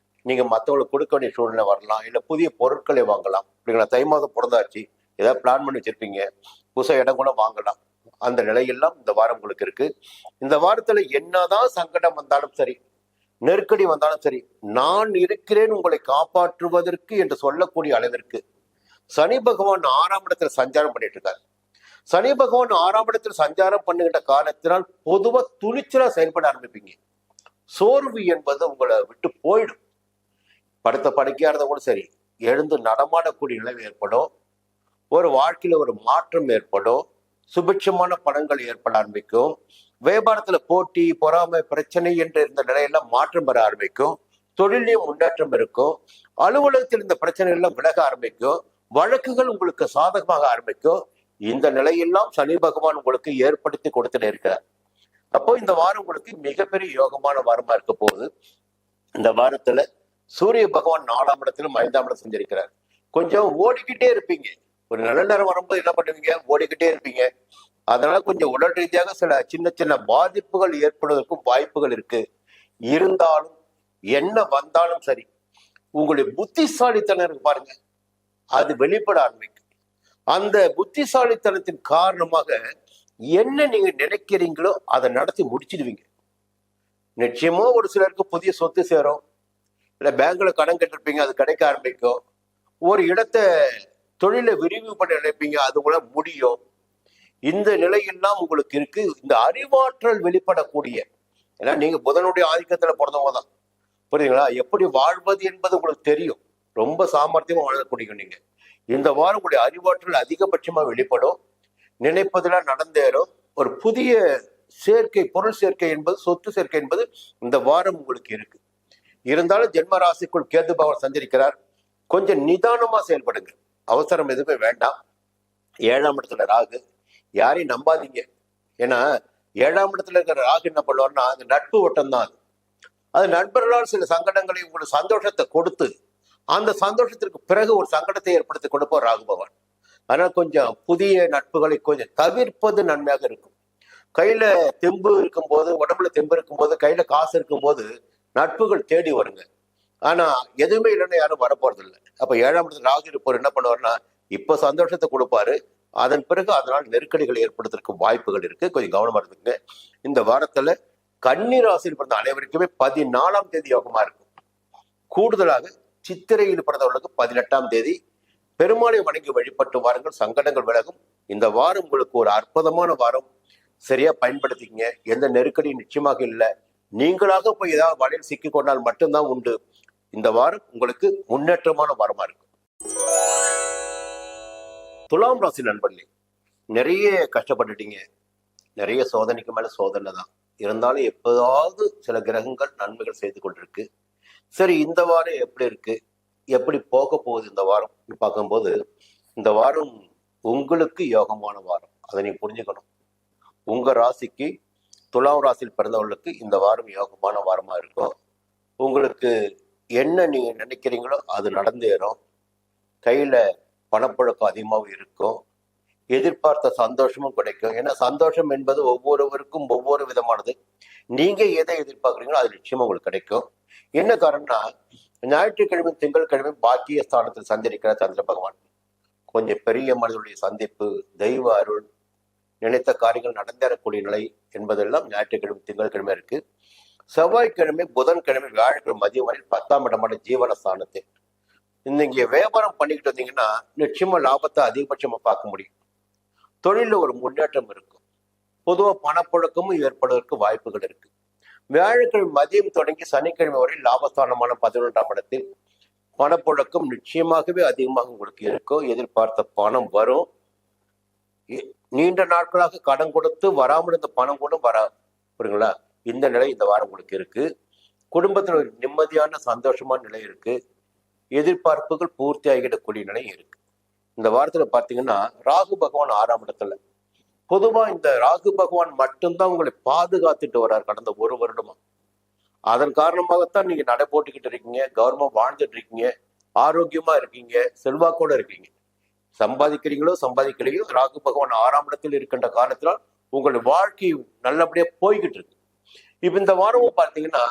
நீங்க மற்றவங்களுக்கு கொடுக்க வேண்டிய சூழ்நிலை வரலாம், இல்ல புதிய பொருட்களை வாங்கலாம். இப்படிங்களா, தை மாதம் பிறந்தாச்சு, ஏதாவது பிளான் பண்ணி வச்சிருப்பீங்க, புதுசா இடம் கூட வாங்கலாம். அந்த நிலையெல்லாம் இந்த வாரம் உங்களுக்கு இருக்கு. இந்த வாரத்துல என்னதான் சங்கடம் வந்தாலும் சரி, நெருக்கடி வந்தாலும் சரி, நான் இருக்கிறேன் உங்களை காப்பாற்றுவதற்கு என்று சொல்லக்கூடிய அளவிற்கு சனி பகவான் 6ஆம் இடத்துல சஞ்சாரம் பண்ணிட்டு இருக்காரு. சனி பகவான் 6ஆம் இடத்தில் சஞ்சாரம் பண்ணுகின்ற காலத்தினால் பொதுவா துணிச்சலா செயல்பட ஆரம்பிப்பீங்க. சோர்வு என்பது உங்களை விட்டு போயிடும். படுத்த படுக்கையா இருந்தா கூட சரி, எழுந்து நடமாடக்கூடிய நிலை ஏற்படும். ஒரு வாழ்க்கையில ஒரு மாற்றம் ஏற்படும். சுபிட்சமான பலன்கள் ஏற்பட ஆரம்பிக்கும். வியாபாரத்துல போட்டி, பொறாமை, பிரச்சனை என்ற இந்த நிலையெல்லாம் மாற்றம் பெற ஆரம்பிக்கும். தொழிலையும் முன்னேற்றம் இருக்கும். அலுவலகத்தில் இந்த பிரச்சனை எல்லாம் விலக ஆரம்பிக்கும். வழக்குகள் உங்களுக்கு சாதகமாக ஆரம்பிக்கும். இந்த நிலையெல்லாம் சனி பகவான் உங்களுக்கு ஏற்படுத்தி கொடுத்துட்டு இருக்கிறார். அப்போ இந்த வாரம் உங்களுக்கு மிகப்பெரிய யோகமான வாரமா இருக்க போகுது. இந்த வாரத்துல சூரிய பகவான் 4ஆம் இடத்திலும் 5ஆம் இடம் செஞ்சிருக்கிறார். கொஞ்சம் ஓடிக்கிட்டே இருப்பீங்க. ஒரு நல்ல நேரம் வரும்போது என்ன பண்ணுவீங்க? ஓடிக்கிட்டே இருப்பீங்க. அதனால கொஞ்சம் உடல் ரீதியாக சில சின்ன சின்ன பாதிப்புகள் ஏற்படுவதற்கும் வாய்ப்புகள் இருக்கு. இருந்தாலும் என்ன வந்தாலும் சரி, உங்களுடைய புத்திசாலித்தனம் இருக்கு பாருங்க, அது வெளிப்பட ஆரம்பிக்கும். அந்த புத்திசாலித்தனத்தின் காரணமாக என்ன நீங்க நினைக்கிறீங்களோ அதை நடத்தி முடிச்சிடுவீங்க. நிச்சயமா ஒரு சிலருக்கு புதிய சொத்து சேரும், இல்ல பேங்க்ல கடன் கட்டிருப்பீங்க, அது கிடைக்க ஆரம்பிக்கும். ஒரு இடத்தை தொழிலை விரிவுபட நினைப்பீங்க, அது கூட முடியும். இந்த நிலையெல்லாம் உங்களுக்கு இருக்கு. இந்த அறிவாற்றல் வெளிப்படக்கூடிய, ஏன்னா நீங்க புதனுடைய ஆதிக்கத்துல பிறந்தவங்க தான், புரியுதுங்களா? எப்படி வாழ்வது என்பது உங்களுக்கு தெரியும். ரொம்ப சாமர்த்தியமா வாழக்கூடிய நீங்க. இந்த வாரம் உங்களுடைய அறிவாற்றல் அதிகபட்சமா வெளிப்படும். நினைப்பதெல்லாம் நடந்தேறும். ஒரு புதிய சேர்க்கை, பொருள் சேர்க்கை என்பது, சொத்து சேர்க்கை என்பது இந்த வாரம் உங்களுக்கு இருக்கு. இருந்தாலும் ஜென்ம ராசிக்குள் கேது பகவான் சஞ்சரிக்கிறார். கொஞ்சம் நிதானமா செயல்படுங்க, அவசரம் எதுவுமே வேண்டாம். 7ஆம் இடத்துல ராகு, யாரையும் நம்பாதீங்க. ஏன்னா 7ஆம் இடத்துல இருக்கிற ராகு என்ன பண்ணுவார்னா, அது நட்பு வட்டம் தான். அது நண்பர்களால் சில சங்கடங்களை, உங்களுக்கு சந்தோஷத்தை கொடுத்து அந்த சந்தோஷத்திற்கு பிறகு ஒரு சங்கடத்தை ஏற்படுத்தி கொடுப்போம் ராகு பகவான். அதனால கொஞ்சம் புதிய நட்புகளை கொஞ்சம் தவிர்ப்பது நன்மையாக இருக்கும். கையில தெம்பு இருக்கும்போது, உடம்புல தெம்பு இருக்கும்போது, கையில காசு இருக்கும்போது நட்புகள் தேடி வருங்க. ஆனா எதுவுமே இல்லைன்னா யாரும் வரப்போறது இல்லை. அப்ப 7ஆம் இடத்துல ராகு இருப்பவர் என்ன பண்ணுவாருன்னா, இப்ப சந்தோஷத்தை கொடுப்பாரு, அதன் பிறகு அதனால் நெருக்கடிகளை ஏற்படுத்துறதுக்கு வாய்ப்புகள் இருக்கு. கொஞ்சம் கவனமா இருக்குங்க. இந்த வாரத்துல கன்னி ராசியில் பிறந்த அனைவருக்குமே 14ஆம் தேதி யோகமா இருக்கும். கூடுதலாக சித்திரையில் பிறந்தவர்களுக்கு 18ஆம் தேதி. பெருமாளை வணங்கி வழிபட்டு வாருங்கள், சங்கடங்கள் விலகும். இந்த வாரம் உங்களுக்கு ஒரு அற்புதமான வாரம். சரியா பயன்படுத்திக்கங்க. எந்த நெருக்கடியும் நிச்சயமாக இல்லை. நீங்களாக போய் ஏதாவது வலையில் சிக்கிக் கொண்டால் மட்டும்தான் உண்டு. இந்த வாரம் உங்களுக்கு முன்னேற்றமான வாரமா இருக்கும். துலாம் ராசி நண்பர்களே, நிறைய கஷ்டப்பட்டுட்டீங்க. நிறைய சோதனைக்கு மேல சோதனை தான். இருந்தாலும் எப்போதாவது சில கிரகங்கள் நன்மைகள் செய்து கொண்டிருக்கு. சரி, இந்த வாரம் எப்படி இருக்கு, எப்படி போக போகுது இந்த வாரம் பார்க்கும்போது, இந்த வாரம் உங்களுக்கு யோகமான வாரம். அதை நீங்க புரிஞ்சுக்கணும். உங்க ராசிக்கு, துலாம் ராசியில் பிறந்தவர்களுக்கு இந்த வாரம் யோகமான வாரமா இருக்கும். உங்களுக்கு என்ன நீங்க நினைக்கிறீங்களோ அது நடந்தேறும். கையில பணப்புழக்கம் அதிகமாகவும் இருக்கும். எதிர்பார்த்த சந்தோஷமும் கிடைக்கும். ஏன்னா சந்தோஷம் என்பது ஒவ்வொருவருக்கும் ஒவ்வொரு விதமானது. நீங்க எதை எதிர்பார்க்குறீங்களோ அது நிச்சயமா உங்களுக்கு கிடைக்கும். என்ன காரணம்னா, ஞாயிற்றுக்கிழமை திங்கட்கிழமை பாக்கிய ஸ்தானத்தில் சந்திரிக்கிற சந்திர பகவான். கொஞ்சம் பெரிய மனிதனுடைய சந்திப்பு, தெய்வ அருள், நினைத்த காரியங்கள் நடந்தேறக்கூடிய நிலை என்பதெல்லாம் ஞாயிற்றுக்கிழமை திங்கட்கிழமை இருக்கு. செவ்வாய்க்கிழமை, புதன்கிழமை, வியாழக்கிழமை மதியம் வரை 10ஆம் இடமான ஜீவன ஸ்தானத்தில் நீங்க வியாபாரம் பண்ணிக்கிட்டு வந்தீங்கன்னா நிச்சயமா லாபத்தை அதிகபட்சமா பார்க்க முடியும். தொழில ஒரு முன்னேற்றம் இருக்கும். பொதுவாக பணப்புழக்கமும் ஏற்படுவதற்கு வாய்ப்புகள் இருக்கு. வியாழக்கிழமை மதியம் தொடங்கி சனிக்கிழமை வரை லாபஸ்தானமான 11ஆம் இடத்தில் பணப்புழக்கம் நிச்சயமாகவே அதிகமாக உங்களுக்கு இருக்கும். எதிர்பார்த்த பணம் வரும். நீண்ட நாட்களாக கடன் கொடுத்து வராமல் இருந்த பணம் கூட புரியுங்களா? இந்த நிலை இந்த வாரம் உங்களுக்கு இருக்கு. குடும்பத்தில் ஒரு நிம்மதியான சந்தோஷமான நிலை இருக்கு. எதிர்பார்ப்புகள் பூர்த்தி ஆகிடக்கூடிய நிலை இருக்கு. இந்த வாரத்துல பாத்தீங்கன்னா ராகு பகவான் 6ஆம் இடத்துல, பொதுவா இந்த ராகு பகவான் மட்டும்தான் உங்களை பாதுகாத்துட்டு வர்றார் கடந்த ஒரு வருடமா. அதன் காரணமாகத்தான் நீங்க நடை போட்டுக்கிட்டு இருக்கீங்க, கௌரவமா வாழ்ந்துட்டு இருக்கீங்க, ஆரோக்கியமா இருக்கீங்க, செல்வாக்கோட இருக்கீங்க. சம்பாதிக்கிறீங்களோ சம்பாதிக்கிறீங்களோ, ராகு பகவான் 6ஆம் இடத்தில் இருக்கின்ற காரணத்தினால் உங்களுடைய வாழ்க்கை நல்லபடியா போய்கிட்டு இருக்கு. இப்ப இந்த வாரமும் பார்த்தீங்கன்னா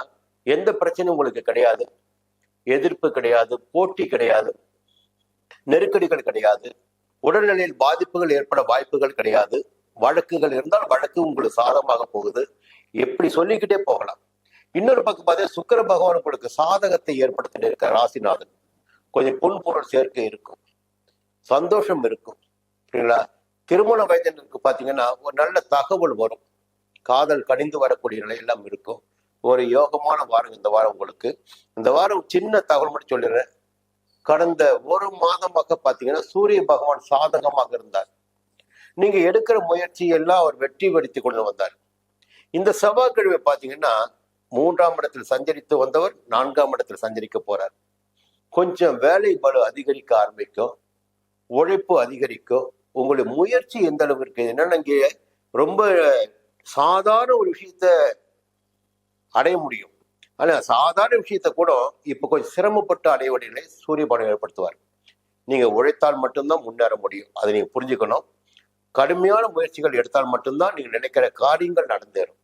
எந்த பிரச்சனையும் உங்களுக்கு கிடையாது, எதிர்ப்பு கிடையாது, போட்டி கிடையாது, நெருக்கடிகள் கிடையாது, உடல்நிலையில் பாதிப்புகள் ஏற்பட வாய்ப்புகள் கிடையாது. வழக்குகள் இருந்தால் வழக்கு உங்களுக்கு சாதகமாக போகுது. எப்படி சொல்லிக்கிட்டே போகலாம். இன்னொரு பக்கம் பார்த்தீங்கன்னா சுக்கிர பகவான் உங்களுக்கு சாதகத்தை ஏற்படுத்திட்டு இருக்க ராசிநாதன். கொஞ்சம் பொன்பொருள் சேர்க்கை இருக்கும், சந்தோஷம் இருக்கும், சரிங்களா? திருமண வயதினருக்கு பார்த்தீங்கன்னா ஒரு நல்ல தகவல் வரும், காதல் கனிந்து வரக்கூடிய நிலை எல்லாம் இருக்கும். ஒரு யோகமான வாரம் இந்த வாரம் உங்களுக்கு. இந்த வாரம் சின்ன தகவல் மட்டும் சொல்லிடுறேன். கடந்த ஒரு மாதமாக பார்த்தீங்கன்னா சூரிய பகவான் சாதகமாக இருந்தார். நீங்க எடுக்கிற முயற்சி எல்லாம் அவர் வெற்றி படுத்தி கொண்டு வந்தார். இந்த செவ்வாய்க்கிழமை பார்த்தீங்கன்னா 3ஆம் இடத்தில் சஞ்சரித்து வந்தவர் 4ஆம் இடத்தில் சஞ்சரிக்க போறார். கொஞ்சம் வேலை பளு அதிகரிக்க ஆரம்பிக்கும், உழைப்பு அதிகரிக்கும். உங்களுடைய முயற்சி எந்த அளவு இருக்கு என்னன்னா, இங்கே ரொம்ப சாதாரண ஒரு விஷயத்த அடைய முடியும். ஆனா சாதாரண விஷயத்த கூட இப்ப கொஞ்சம் சிரமப்பட்டு அடைய வேண்டிய நிலை சூரிய பகவான் ஏற்படுத்துவார். நீங்க உழைத்தால் மட்டும்தான் முன்னேற முடியும். அதை நீங்க புரிஞ்சுக்கணும். கடுமையான முயற்சிகள் எடுத்தால் மட்டும்தான் நீங்க நினைக்கிற காரியங்கள் நடந்தேறும்.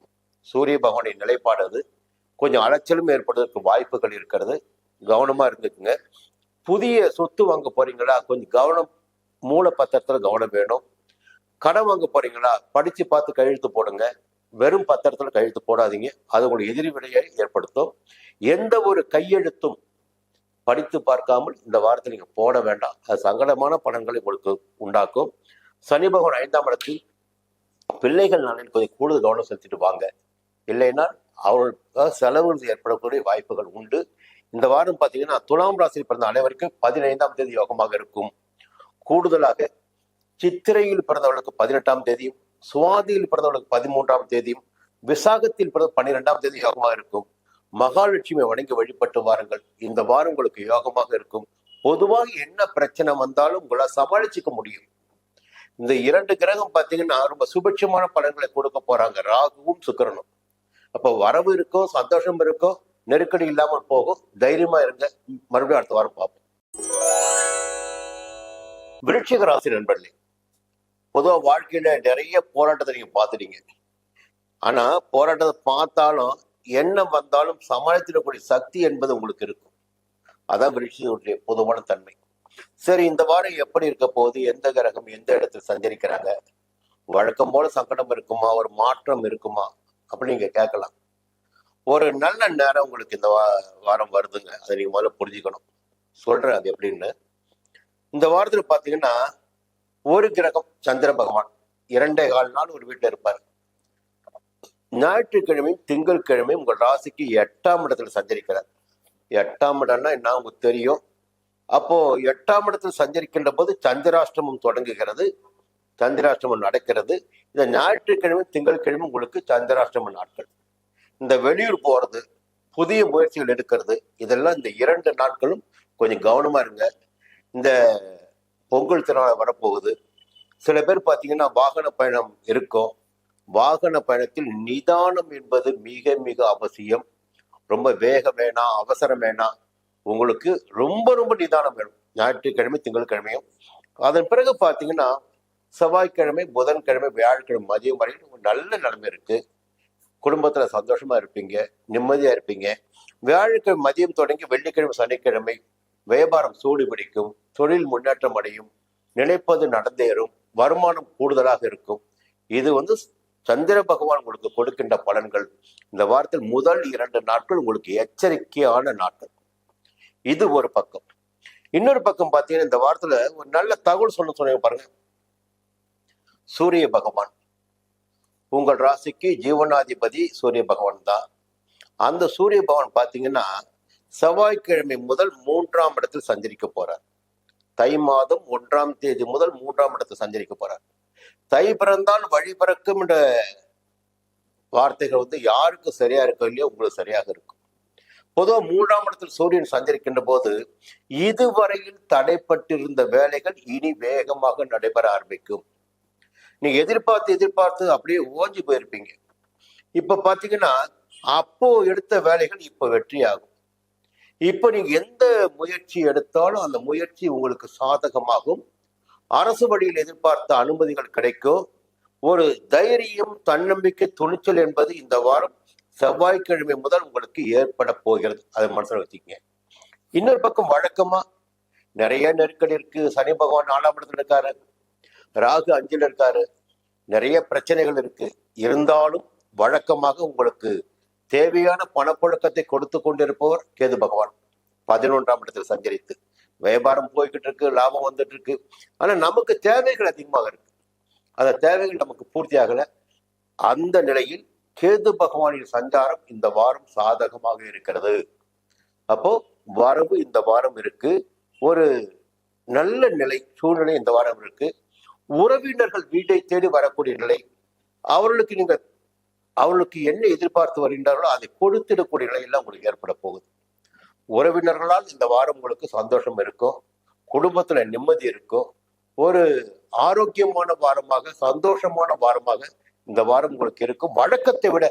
சூரிய பகவானின் நிலைப்பாடு அது. கொஞ்சம் அலைச்சலும் ஏற்படுவதற்கு வாய்ப்புகள் இருக்கிறது. கவனமா இருந்துக்குங்க. புதிய சொத்து வாங்க போறீங்களா, கொஞ்சம் கவனம், மூல பத்திரத்துல கவனம் வேணும். கடன் வாங்க போறீங்களா, படிச்சு பார்த்து கையெழுத்து போடுங்க. வெறும் பத்திரத்துல கையெழுத்து போடாதீங்க, அது உங்களுக்கு எதிரி விடையை ஏற்படுத்தும். எந்த ஒரு கையெழுத்தும் படித்து பார்க்காமல் இந்த வாரத்தில் நீங்க போட வேண்டாம். அது சங்கடமான பலன்களை உங்களுக்கு உண்டாக்கும். சனி பகவான் 5ஆம் இடத்தில் பிள்ளைகள் நலனில் கொஞ்சம் கூடுதல் கவனம் செலுத்திட்டு வாங்க. இல்லைன்னா அவர்களுக்கு செலவுகள் ஏற்படக்கூடிய வாய்ப்புகள் உண்டு. இந்த வாரம் பார்த்தீங்கன்னா துலாம் ராசியில் பிறந்த அனைவருக்கும் 15ஆம் தேதி யோகமாக இருக்கும். கூடுதலாக சித்திரையில் பிறந்தவர்களுக்கு 18ஆம் தேதியும், சுவாதியில் பிறந்தவர்களுக்கு 13ஆம் தேதியும், விசாகத்தில் பிறந்த 12ஆம் தேதி யோகமாக இருக்கும். மகாலட்சுமி வணங்கி வழிபட்டு வாருங்கள். இந்த வாரம் உங்களுக்கு யோகமாக இருக்கும். பொதுவாக என்ன பிரச்சனை வந்தாலும் உங்களால் சமாளிச்சுக்க முடியும். இந்த 2 கிரகம் பார்த்தீங்கன்னா ரொம்ப சுபிட்சமான பலன்களை கொடுக்க போறாங்க, ராகுவும் சுக்கிரனும். அப்ப வரவு இருக்கும், சந்தோஷம் இருக்கும், நெருக்கடி இல்லாமல் போகும். தைரியமா இருங்க. மறுபடியும் அடுத்த வாரம் பார்ப்போம். விருச்சிக ராசி நண்பர்களே, பொதுவாக வாழ்க்கையில நிறைய போராட்டத்தை நீங்க பார்த்துட்டீங்க. ஆனா போராட்டத்தை பார்த்தாலும் என்ன வந்தாலும் சமாளித்திடக்கூடிய சக்தி என்பது உங்களுக்கு இருக்கும். அதான் விருச்சிகனுடைய பொதுவான தன்மை. சரி, இந்த வாரம் எப்படி இருக்க போகுது, எந்த கிரகம் எந்த இடத்துல சஞ்சரிக்கிறாங்க, வழக்கம் போல சங்கடம் இருக்குமா, ஒரு மாற்றம் இருக்குமா அப்படின்னு நீங்க கேட்கலாம். ஒரு நல்ல நேரம் உங்களுக்கு இந்த வாரம் வருதுங்க. அதை நீங்க முதல்ல புரிஞ்சுக்கணும். சொல்றேன் அது எப்படின்னு. இந்த வாரத்துல பாத்தீங்கன்னா ஒரு கிரகம் சந்திர பகவான் 2.25 நாள் ஒரு வீட்டுல இருப்பார். ஞாயிற்றுக்கிழமையும் திங்கட்கிழமையும் உங்கள் ராசிக்கு 8ஆம் இடத்துல சஞ்சரிக்கிறார். 8ஆம் இடம்னா என்ன உங்களுக்கு தெரியும். அப்போ 8ஆம் இடத்தில் சஞ்சரிக்கின்ற போது சந்திராஷ்டமம் தொடங்குகிறது, சந்திராஷ்டமம் நடக்கிறது. இந்த ஞாயிற்றுக்கிழமை திங்கட்கிழமை உங்களுக்கு சந்திராஷ்டம நாட்கள். இந்த வெளியூர் போறது, புதிய முயற்சிகள் எடுக்கிறது, இதெல்லாம் இந்த 2 நாட்களும் கொஞ்சம் கவனமா இருங்க. இந்த பொங்கல் திருநாள் வரப்போகுது. சில பேர் பார்த்தீங்கன்னா வாகன பயணம் இருக்கும். வாகன பயணத்தில் நிதானம் என்பது மிக மிக அவசியம். ரொம்ப வேகம் வேணாம், அவசரம் வேணாம். உங்களுக்கு ரொம்ப ரொம்ப நிதானம் வேணும். ஞாயிற்றுக்கிழமை திங்கட்கிழமையும். அதன் பிறகு பார்த்தீங்கன்னா செவ்வாய்க்கிழமை புதன்கிழமை வியாழக்கிழமை மதியம் வரைக்கும் ஒரு நல்ல நிலைமை இருக்கு. குடும்பத்துல சந்தோஷமா இருப்பீங்க, நிம்மதியா இருப்பீங்க. வியாழக்கிழமை மதியம் தொடங்கி வெள்ளிக்கிழமை சனிக்கிழமை வியாபாரம் சூடு பிடிக்கும், தொழில் முன்னேற்றம் அடையும், நினைப்பது நடந்தேறும், வருமானம் கூடுதலாக இருக்கும். இது சந்திர பகவான் உங்களுக்கு கொடுக்கின்ற பலன்கள். இந்த வாரத்தில் முதல் 2 நாட்கள் உங்களுக்கு எச்சரிக்கையான நாட்கள். இது ஒரு பக்கம். இன்னொரு பக்கம் பார்த்தீங்கன்னா இந்த வாரத்துல ஒரு நல்ல தகவல் சொன்னீங்க பாருங்க. சூரிய பகவான் உங்கள் ராசிக்கு ஜீவனாதிபதி சூரிய பகவான் தான். அந்த சூரிய பகவான் பார்த்தீங்கன்னா செவ்வாய்க்கிழமை முதல் 3ஆம் இடத்தில் சஞ்சரிக்க போறார். தை மாதம் 1ஆம் தேதி முதல் 3ஆம் இடத்தில் சஞ்சரிக்க போறார். தை பிறந்தால் வழி பிறக்கும் என்ற வார்த்தைகள் யாருக்கு சரியா இருக்கோ இல்லையோ உங்களுக்கு சரியாக இருக்கும். பொதுவாக 3ஆம் இடத்தில் சூரியன் சஞ்சரிக்கின்ற போது இதுவரையில் தடைப்பட்டிருந்த வேலைகள் இனி வேகமாக நடைபெற ஆரம்பிக்கும். நீங்க எதிர்பார்த்து எதிர்பார்த்து அப்படியே ஓஞ்சி போயிருப்பீங்க. இப்ப பாத்தீங்கன்னா அப்போ எடுத்த வேலைகள் இப்ப வெற்றி ஆகும். இப்ப நீங்க எந்த முயற்சி எடுத்தாலும் அந்த முயற்சி உங்களுக்கு சாதகமாகும். அரசு வழியில் எதிர்பார்த்த அனுமதிகள் கிடைக்கும். ஒரு தைரியம், தன்னம்பிக்கை, துணிச்சல் என்பது இந்த வாரம் செவ்வாய்க்கிழமை முதல் உங்களுக்கு ஏற்பட போகிறது. அதை மனசுல வச்சுக்கங்க. இன்னொரு பக்கம் வழக்கமா நிறைய நெருக்கடி இருக்கு. சனி பகவான் 4ஆம் இடத்துல இருக்காரு, ராகு 5ல் இருக்காரு, நிறைய பிரச்சனைகள் இருக்கு. இருந்தாலும் வழக்கமாக உங்களுக்கு தேவையான பணப்புழக்கத்தை கொடுத்து கொண்டிருப்பவர் கேது பகவான் 11ஆம் இடத்தில் சஞ்சரித்து வியாபாரம் போய்கிட்டு இருக்கு, லாபம் வந்துட்டு இருக்கு. ஆனா நமக்கு தேவைகள் அதிகமாக இருக்கு. அந்த தேவைகள் நமக்கு பூர்த்தி ஆகல. அந்த நிலையில் கேது பகவானின் சஞ்சாரம் இந்த வாரம் சாதகமாக இருக்கிறது. அப்போ வரவு இந்த வாரம் இருக்கு. ஒரு நல்ல நிலை, சூழ்நிலை இந்த வாரம் இருக்கு. உறவினர்கள் வீட்டை தேடி வரக்கூடிய நிலை, அவர்களுக்கு என்ன எதிர்பார்த்து வருகின்றார்களோ அதை கொடுத்திடக்கூடிய நிலையெல்லாம் உங்களுக்கு ஏற்பட போகுது. உறவினர்களால் இந்த வாரம் உங்களுக்கு சந்தோஷம் இருக்கும், குடும்பத்துல நிம்மதி இருக்கும். ஒரு ஆரோக்கியமான வாரமாக, சந்தோஷமான வாரமாக இந்த வாரம் உங்களுக்கு இருக்கும். வழக்கத்தை விட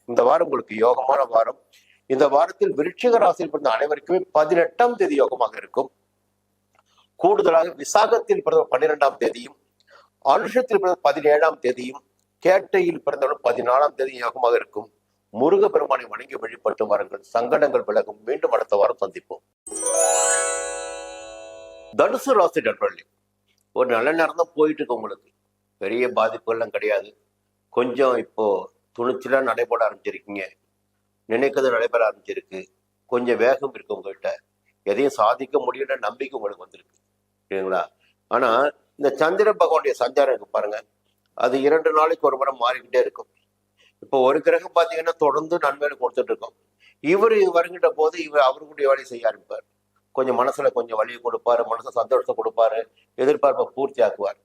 இந்த வாரம் உங்களுக்கு யோகமான வாரம். இந்த வாரத்தில் விருச்சிக ராசியில் பிறந்த அனைவருக்குமே 18ஆம் தேதி யோகமாக இருக்கும். கூடுதலாக விசாகத்தில் பிறந்த 12ஆம் தேதியும், அனுஷத்தில் பிறந்த 17ஆம் தேதியும், கேட்டையில் பிறந்தவர்கள் 14ஆம் தேதி யோகமாக இருக்கும். முருக பெருமானை வணங்கி வழிபட்டு வாருங்கள். சங்கடங்கள் விலகும். மீண்டும் அடுத்த வாரம் சந்திப்போம். தனுசு ராசி நண்பர்களே, ஒரு நல்ல நேரம் தான் போயிட்டு இருக்கு. உங்களுக்கு பெரிய பாதிப்புகள்லாம் கிடையாது. கொஞ்சம் இப்போ துணிச்சலா நடைபெற ஆரம்பிச்சிருக்கீங்க. நினைக்கிறது நடைபெற ஆரம்பிச்சிருக்கு. கொஞ்சம் வேகம் இருக்கு உங்கள்கிட்ட. எதையும் சாதிக்க முடியும்ன்ற நம்பிக்கை உங்களுக்கு வந்திருக்கு, சரிங்களா? ஆனா இந்த சந்திர பகவானுடைய சஞ்சாரம் இருக்கு பாருங்க, அது 2 நாளைக்கு ஒரு முறை மாறிக்கிட்டே இருக்கும். இப்போ ஒரு கிரகம் பார்த்தீங்கன்னா தொடர்ந்து நன்மையை கொடுத்துட்டு இருக்கோம். இவர் வருகின்ற போது அவருடைய வேலையை செய்ய ஆரம்பிப்பார். கொஞ்சம் மனசுல கொஞ்சம் வலியை கொடுப்பாரு, மனசு சந்தோஷத்தை கொடுப்பாரு, எதிர்பார்ப்பை பூர்த்தி ஆக்குவார்.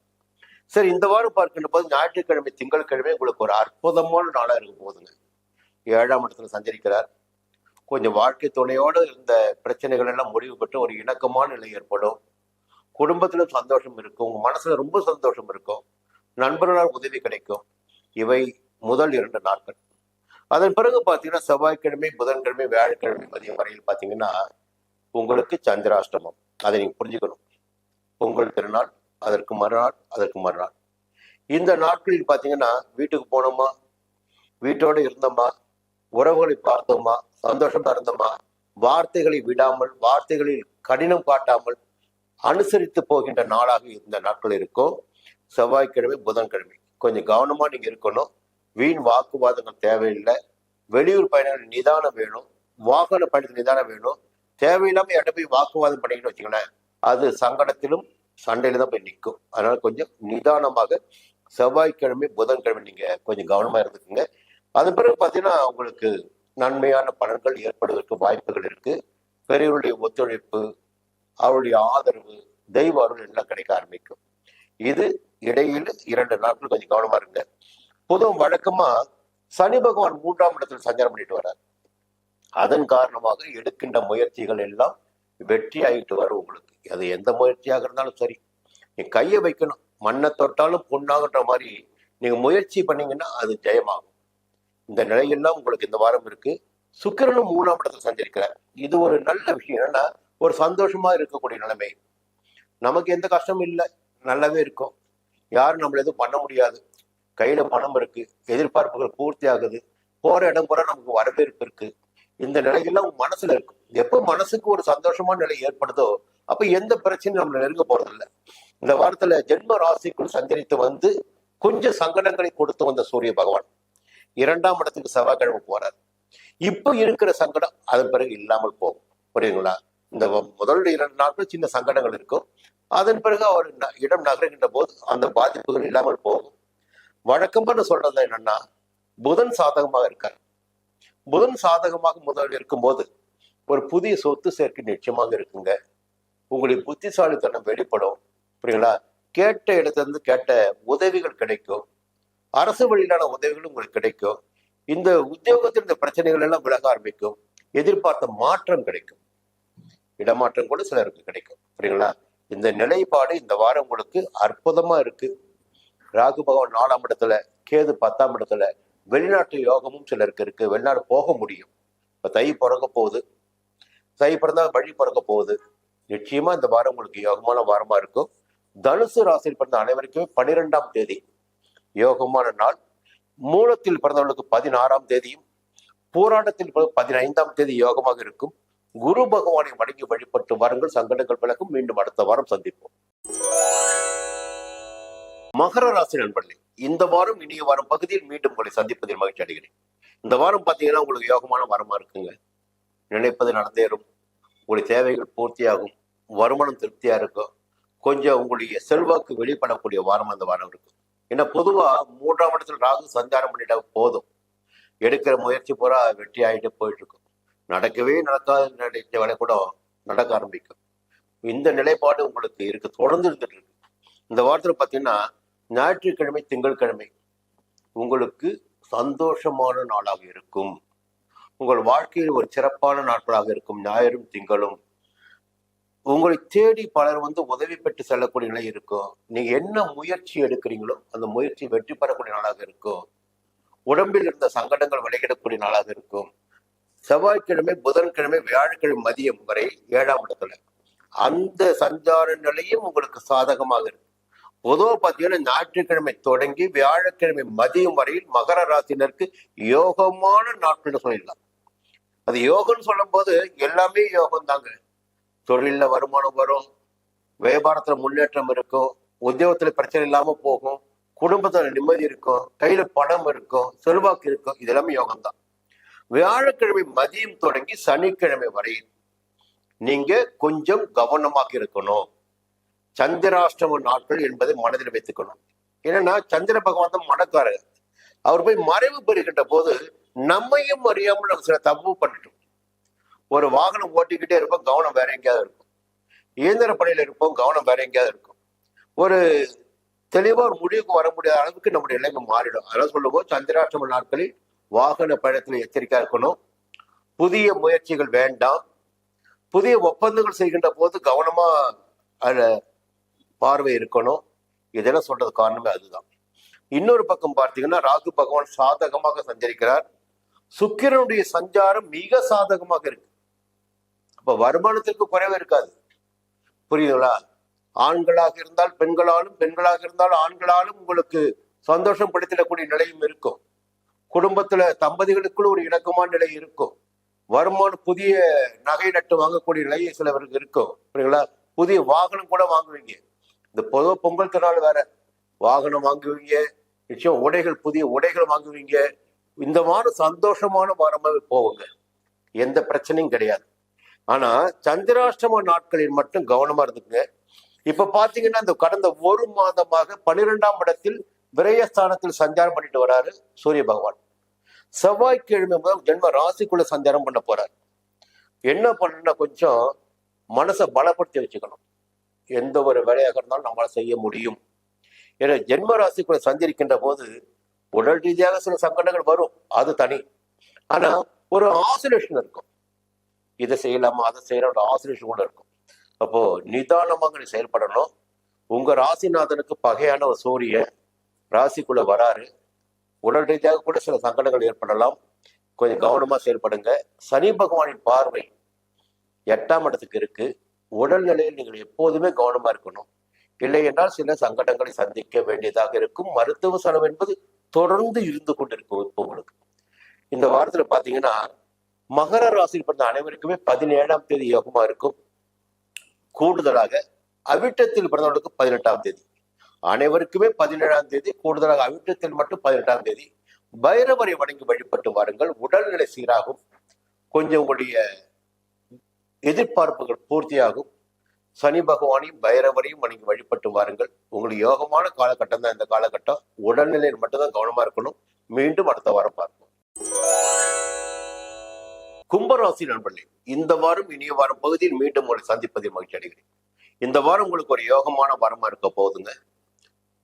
சரி, இந்த வாரம் பார்க்கின்ற போது ஞாயிற்றுக்கிழமை, திங்கட்கிழமை உங்களுக்கு ஒரு அற்புதமான நாளா இருக்கும் போதுங்க. 7ஆம் இடத்துல சஞ்சரிக்கிறார். கொஞ்சம் வாழ்க்கை துணையோடு இந்த பிரச்சனைகள் எல்லாம் முடிவு பெற்று ஒரு இணக்கமான நிலை ஏற்படும். குடும்பத்திலும் சந்தோஷம் இருக்கும், உங்க மனசுல ரொம்ப சந்தோஷம் இருக்கும், நண்பர்களால் உதவி கிடைக்கும். இவை முதல் 2 நாட்கள். அதன் பிறகு பார்த்தீங்கன்னா செவ்வாய்க்கிழமை, புதன்கிழமை, வியாழக்கிழமை மதியம் வரையில் பார்த்தீங்கன்னா உங்களுக்கு சந்திராஷ்டமம். அதை நீங்க புரிஞ்சுக்கணும். பொங்கல் திருநாள், அதற்கு மறுநாள். இந்த நாட்களில் பார்த்தீங்கன்னா வீட்டுக்கு போனோமா, வீட்டோடு இருந்தோமா, உறவுகளை பார்த்தோமா, சந்தோஷமா இருந்தோமா, வார்த்தைகளை விடாமல், வார்த்தைகளில் கடினம் காட்டாமல் அனுசரித்து போகின்ற நாளாக இந்த நாட்கள் இருக்கும். செவ்வாய்க்கிழமை, புதன்கிழமை கொஞ்சம் கவனமா நீங்க இருக்கணும். வீண் வாக்குவாதங்கள் தேவையில்லை. வெளியூர் பயணங்கள் நிதானம் வேணும். வாகன பயணத்தில் நிதானம் வேணும். தேவையில்லாம இடம் போய் வாக்குவாதம் பண்ணிங்கன்னு வச்சுக்கோங்களேன், அது சங்கடத்திலும் சண்டையில தான் போய் நிற்கும். அதனால கொஞ்சம் நிதானமாக செவ்வாய்க்கிழமை, புதன்கிழமை நீங்க கொஞ்சம் கவனமா இருந்துக்குங்க. அதன் பிறகு பார்த்தீங்கன்னா உங்களுக்கு நன்மையான பலன்கள் ஏற்படுவதற்கு வாய்ப்புகள் இருக்கு. பெரியவருடைய ஒத்துழைப்பு, அவருடைய ஆதரவு, தெய்வ அருள் எல்லாம் கிடைக்க ஆரம்பிக்கும். இது இடையில 2 நாட்கள் கொஞ்சம் கவனமா இருங்க. பொதுவும் வழக்கமா சனி பகவான் 3ஆம் இடத்தில் சஞ்சாரம் பண்ணிட்டு வர்றார். அதன் காரணமாக எடுக்கின்ற முயற்சிகள் எல்லாம் வெற்றி ஆகிட்டு வரும் உங்களுக்கு. அது எந்த முயற்சியாக இருந்தாலும் சரி, நீ கையை வைக்கணும். மண்ணை தொட்டாலும் பொண்ணாகன்ற மாதிரி நீங்க முயற்சி பண்ணீங்கன்னா அது ஜெயமாகும். இந்த நிலையெல்லாம் உங்களுக்கு இந்த வாரம் இருக்கு. சுக்கிரனும் 3ஆம் இடத்துல சஞ்சரிக்கிறார். இது ஒரு நல்ல விஷயம். என்னன்னா ஒரு சந்தோஷமா இருக்கக்கூடிய நிலைமை. நமக்கு எந்த கஷ்டமும் இல்லை, நல்லாவே இருக்கும். யாரும் நம்மள எதுவும் பண்ண முடியாது. கையில பணம் இருக்கு, எதிர்பார்ப்புகள் பூர்த்தி ஆகுது, போற இடம் போற நமக்கு வரவேற்பு இருக்கு. இந்த நிலையெல்லாம் மனசுல இருக்கும். எப்போ மனசுக்கு ஒரு சந்தோஷமான நிலை ஏற்படுதோ அப்ப எந்த பிரச்சனையும் நம்மள நெருங்க போறது இல்லை. இந்த வாரத்துல ஜென்ம ராசிக்குள் சஞ்சரித்து வந்து கொஞ்சம் சங்கடங்களை கொடுத்து வந்த சூரிய பகவான் 2ஆம் இடத்துக்கு செவ்வாய்க்கிழமை போறார். இப்ப இருக்கிற சங்கடம் அதன் பிறகு இல்லாமல் போகும். புரியுங்களா? இந்த முதல் 2 நாட்கள் சின்ன சங்கடங்கள் இருக்கும். அதன் பிறகு அவர் இடம் நகருகின்ற போது அந்த பாதிப்புகள் இல்லாமல் போகும். வழக்கம்னு சொல்றது என்னன்னா, புதன் சாதகமாக இருக்கார். புதன் சாதகமாக முதல் இருக்கும்போது ஒரு புதிய சொத்து சேர்க்கை நிச்சயமாக இருக்குங்க. உங்களுடைய புத்திசாலித்தனம் வெளிப்படும். புரியுங்களா? கேட்ட இடத்துல இருந்து கேட்ட உதவிகள் கிடைக்கும். அரசு வழியிலான உதவிகள் உங்களுக்கு கிடைக்கும். இந்த உத்தியோகத்தில் இந்த பிரச்சனைகள் எல்லாம் விலக ஆரம்பிக்கும். எதிர்பார்த்த மாற்றம் கிடைக்கும். இடமாற்றம் கூட சிலருக்கு கிடைக்கும். புரியுங்களா? இந்த நிலைப்பாடு இந்த வாரம் உங்களுக்கு அற்புதமா இருக்கு. ராகு பகவான் 4ஆம் இடத்துல, கேது 10ஆம் இடத்துல. வெளிநாட்டு யோகமும் சிலருக்கு இருக்கு. வெளிநாடு போக முடியும். இப்ப தை பிறக்க போகுது, தை பிறந்தா வழி பிறக்க போகுது. நிச்சயமா இந்த வாரம் உங்களுக்கு யோகமான வாரமா இருக்கும். தனுசு ராசியில் பிறந்த அனைவருக்குமே 12ஆம் தேதி யோகமான நாள். மூலத்தில் பிறந்தவர்களுக்கு 16ஆம் தேதியும், போராட்டத்தில் 15ஆம் தேதி யோகமாக இருக்கும். குரு பகவானை வணங்கி வழிபட்டு வாருங்கள், சங்கடங்கள் விலகும். மீண்டும் அடுத்த வாரம் சந்திப்போம். மகர ராசி நண்பர்களே, இந்த வாரம் இனிய வாரம் பகுதியில் மீண்டும் உங்களை சந்திப்பதில் மகிழ்ச்சி அடைகிறேன். இந்த வாரம் பார்த்தீங்கன்னா உங்களுக்கு யோகமான வாரமா இருக்குங்க. நினைப்பது நடந்தேறும், உங்களுடைய தேவைகள் பூர்த்தியாகும், வருமானம் திருப்தியா இருக்கும். கொஞ்சம் உங்களுடைய செல்வாக்கு வெளிப்படக்கூடிய வாரம் அந்த வாரம் இருக்கும். ஏன்னா பொதுவா 3ஆம் இடத்துல ராகு சஞ்சாரம் பண்ணிட்டா போதும், எடுக்கிற முயற்சி பூரா வெற்றி ஆகிட்டு போயிட்டு இருக்கும். நடக்கவே நடக்காத நினைச்ச வேலை கூட நடக்க ஆரம்பிக்கும். இந்த நிலைப்பாடு உங்களுக்கு இருக்கு, தொடர்ந்து இருந்துட்டு இருக்கு. இந்த வாரத்தில் பார்த்தீங்கன்னா ஞாயிற்றுக்கிழமை, திங்கட்கிழமை உங்களுக்கு சந்தோஷமான நாளாக இருக்கும். உங்கள் வாழ்க்கையில் ஒரு சிறப்பான நாட்களாக இருக்கும். ஞாயிறும் திங்களும் உங்களை தேடி பலர் உதவி பெற்று செல்லக்கூடிய நிலை இருக்கும். நீங்க என்ன முயற்சி எடுக்கிறீங்களோ அந்த முயற்சி வெற்றி பெறக்கூடிய நாளாக இருக்கும். உடம்பில் இருந்த சங்கடங்கள் விலகிடக்கூடிய நாளாக இருக்கும். செவ்வாய்க்கிழமை, புதன்கிழமை, வியாழக்கிழமை மதியம் வரை 7ஆம் இடத்துல அந்த சஞ்சார நிலையும் உங்களுக்கு சாதகமாக இருக்கு. பொதுவாக பார்த்தீங்கன்னா ஞாயிற்றுக்கிழமை தொடங்கி வியாழக்கிழமை மதியம் வரையில் மகர ராசினருக்கு யோகமான நாட்கள் சொல்லிடலாம். அது யோகம்னு சொல்லும் போது எல்லாமே யோகம் தாங்க. தொழில வருமானம் வரும், வியாபாரத்துல முன்னேற்றம் இருக்கும், உத்தியோகத்துல பிரச்சனை இல்லாம போகும், குடும்பத்துல நிம்மதி இருக்கும், கையில பணம் இருக்கும், செல்வாக்கு இருக்கும். இது எல்லாமே யோகம் தான். வியாழக்கிழமை மதியம் தொடங்கி சனிக்கிழமை வரை நீங்க கொஞ்சம் கவனமாக இருக்கணும். சந்திராஷ்டம நாட்கள் என்பதை மனதில் வைத்துக்கணும். ஏன்னா சந்திர பகவான் தான் மனக்காரர். அவர் போய் மறைவு பெறுகின்ற போது நம்மையும் அறியாமல் நம்ம சில தப்பு பண்ணிட்டோம். ஒரு வாகனம் ஓட்டிக்கிட்டே இருப்போம், கவனம் வேற எங்கேயாவது இருக்கும். இயந்திர பணியில இருப்போம், கவனம் வேற எங்கேயாவது இருக்கும். ஒரு தெளிவா ஒரு முடிவுக்கு வர முடியாத அளவுக்கு நம்முடைய நிலைமை மாறிடும். அதெல்லாம் சொல்லும்போது சந்திராஷ்டம நாட்களில் வாகன பயணத்தில் எச்சரிக்கையா இருக்கணும். புதிய முயற்சிகள் வேண்டாம். புதிய ஒப்பந்தங்கள் செய்கின்ற போது கவனமா அதுல பார்வை இருக்கணும். இதெல்லாம் சொல்றது காரணமே அதுதான். இன்னொரு பக்கம் பார்த்தீங்கன்னா ராகு பகவான் சாதகமாக சஞ்சரிக்கிறார். சுக்கிரனுடைய சஞ்சாரம் மிக சாதகமாக இருக்கு. அப்ப வருமானத்திற்கு குறைவு இருக்காது. புரியுதுங்களா? ஆண்களாக இருந்தால் பெண்களாலும், பெண்களாக இருந்தால் ஆண்களாலும் உங்களுக்கு சந்தோஷம் படுத்திடக்கூடிய நிலையும் இருக்கும். குடும்பத்துல தம்பதிகளுக்குள்ள ஒரு இணக்கமான நிலை இருக்கும். வருமானம், புதிய நகை நட்டு வாங்கக்கூடிய நிலை சிலவருக்கு இருக்கும். புரியுங்களா? புதிய வாகனம் கூட வாங்குவீங்க. இந்த பொதுவாக பொங்கல் திருநாள் வேற, வாகனம் வாங்குவீங்க, நிச்சயம் உடைகள், புதிய உடைகள் வாங்குவீங்க. இந்த வாரம் சந்தோஷமான வாரமாவே போவுங்க, எந்த பிரச்சனையும் கிடையாது. ஆனா சந்திராஷ்டம நாட்களில் மட்டும் கவனமா இருந்துக்குங்க. இப்ப பாத்தீங்கன்னா இந்த கடந்த ஒரு மாதமாக 12ஆம் இடத்தில் விரயஸ்தானத்தில் சஞ்சாரம் பண்ணிட்டு வராரு சூரிய பகவான். செவ்வாய்க்கிழமை முதல் ஜென்ம ராசிக்குள்ள சஞ்சாரம் பண்ண போறாரு. என்ன பண்ணா கொஞ்சம் மனசை பலப்படுத்தி வச்சுக்கணும். எந்த ஒரு வேலையாக இருந்தாலும் நம்மளால செய்ய முடியும். ஏன்னா ஜென்ம ராசிக்குள்ள சஞ்சரிக்கின்ற போது உடல் ரீதியாக சில சங்கடங்கள் வரும், அது தனி. ஆனா ஒரு ஆசிலேஷன் இருக்கும். இதை செய்யலாமா, அதை செய்யலாம், ஆசிலேஷன் கூட இருக்கும். அப்போ நிதானமாக நீ செயல்படணும். உங்க ராசிநாதனுக்கு பகையான ஒரு சூரியன் ராசிக்குள்ள வராரு. உடல் ரீதியாக கூட சில சங்கடங்கள் ஏற்படலாம். கொஞ்சம் கவனமா செயல்படுங்க. சனி பகவானின் பார்வை 8ஆம் இடத்துக்கு இருக்கு. உடல்நிலையில் நீங்கள் எப்போதுமே கவனமா இருக்கணும். இல்லை என்றால் சில சங்கடங்களை சந்திக்க வேண்டியதாக இருக்கும். மருத்துவ செலவு என்பது தொடர்ந்து இருந்து கொண்டிருக்கும். இப்போ உங்களுக்கு இந்த வாரத்துல பாத்தீங்கன்னா மகர ராசியில் பிறந்த அனைவருக்குமே 17ஆம் தேதி யோகமா இருக்கும். கூடுதலாக அவிட்டத்தில் பிறந்தவர்களுக்கு 18ஆம் தேதி, அனைவருக்குமே 17ஆம் தேதி, கூடுதலாக அவிட்டத்தில் மட்டும் 18ஆம் தேதி. பைரவரை வணங்கி வழிபட்டு வாருங்கள், உடல்நிலை சீராகும். கொஞ்சம் உங்களுடைய எதிர்பார்ப்புகள் பூர்த்தியாகும். சனி பகவானையும் பைரவரையும் வணங்கி வழிபட்டு வாருங்கள். உங்களுக்கு யோகமான காலகட்டம் தான் இந்த காலகட்டம். உடல்நிலையில் மட்டும்தான் கவனமா இருக்கணும். மீண்டும் அடுத்த வாரம் பார்ப்போம். கும்பராசி நண்பர்களே, இந்த வாரம் இனிய வாரம் பகுதியில் மீண்டும் உங்களை சந்திப்பதில் மகிழ்ச்சி அடைகிறேன். இந்த வாரம் உங்களுக்கு ஒரு யோகமான வாரமா இருக்க போகுதுங்க.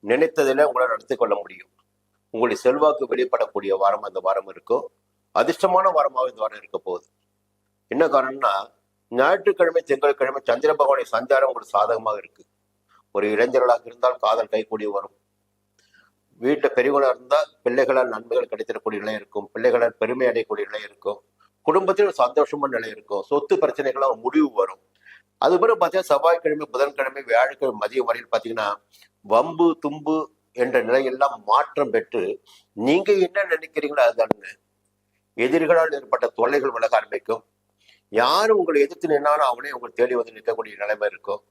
நினைத்ததில உங்களால் நடத்தி கொள்ள முடியும். உங்களுடைய செல்வாக்கு வெளிப்படக்கூடிய வாரம் அந்த வாரம் இருக்கும். அதிர்ஷ்டமான வாரமாக இந்த வாரம் இருக்க போகுது. என்ன காரணம்னா ஞாயிற்றுக்கிழமை, திங்கட்கிழமை சந்திர பகவானுடைய சஞ்சாரம் உங்களுக்கு சாதகமாக இருக்கு. ஒரு இளைஞர்களாக இருந்தால் காதல் கைகூடி வரும். வீட்டில் பெரியவங்களா இருந்தால் பிள்ளைகளால் நன்மைகள் கிடைத்திடக்கூடிய நிலை இருக்கும், பிள்ளைகளால் பெருமை அடையக்கூடிய நிலை இருக்கும், குடும்பத்தில் சந்தோஷமான நிலை இருக்கும், சொத்து பிரச்சனைகள்லாம் முடிவு வரும். அது பிறகு பார்த்தீங்கன்னா செவ்வாய்க்கிழமை, புதன்கிழமை, வியாழக்கிழமை மதியம் வரையில் பார்த்தீங்கன்னா வம்பு தும்பு என்ற நிலையெல்லாம் மாற்றம் பெற்று நீங்க என்ன நினைக்கிறீங்களோ அதுதானுங்க. எதிரிகளால் ஏற்பட்ட தொல்லைகள் விலக ஆரம்பிக்கும். யாரும் உங்களை எதிர்த்து நின்னாலும் அவனே உங்களை தேடி வந்து நிற்கக்கூடிய நிலைமை இருக்கும்.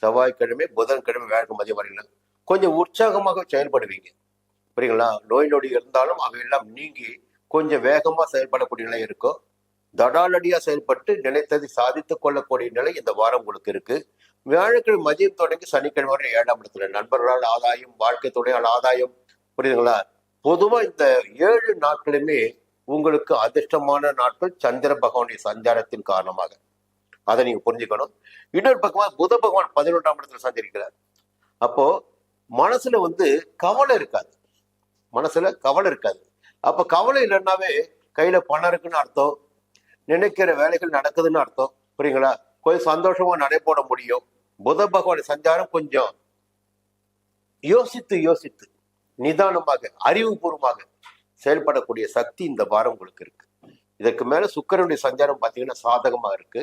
செவ்வாய்க்கிழமை, புதன்கிழமை, வியாழக்கிழமை மதியம் வரையிலும் கொஞ்சம் உற்சாகமாக செயல்படுவீங்க. புரியுங்களா? நோய் நொடி இருந்தாலும் அவையெல்லாம் நீங்கி கொஞ்சம் வேகமா செயல்படக்கூடிய நிலை இருக்கும். தடாலடியா செயல்பட்டு நினைத்ததை சாதித்துக் கொள்ளக்கூடிய நிலை இந்த வாரம் உங்களுக்கு இருக்கு. வியாழக்கிழமை மதியம் தொடங்கி சனிக்கிழமை வரை 7ஆம் இடத்துல நண்பர்களால் ஆதாயம், வாழ்க்கை துணையால் ஆதாயம். புரியுதுங்களா? பொதுவா இந்த 7 நாட்களுமே உங்களுக்கு அதிர்ஷ்டமான நாட்கள் சந்திர பகவானுடைய சஞ்சாரத்தின் காரணமாக. அதை நீங்க புரிஞ்சுக்கணும். இன்னொரு பக்கமா புத பகவான் 11ஆம் இடத்துல சஞ்சரிக்கிறார். அப்போ மனசுல கவலை இருக்காது. மனசுல கவலை இருக்காது. அப்ப கவலை இல்லைன்னாவே கையில பணம் இருக்குன்னு அர்த்தம், நினைக்கிற வேலைகள் நடக்குதுன்னு அர்த்தம். புரியுங்களா? கொஞ்சம் சந்தோஷமா நடைபோட முடியும். புத பகவான் சஞ்சாரம் கொஞ்சம் யோசித்து யோசித்து நிதானமாக அறிவுபூர்வமாக செயல்படக்கூடிய சக்தி இந்த வாரம் உங்களுக்கு இருக்கு. இதற்கு மேல சுக்கிரனுடைய சஞ்சாரம் பார்த்தீங்கன்னா சாதகமா இருக்கு.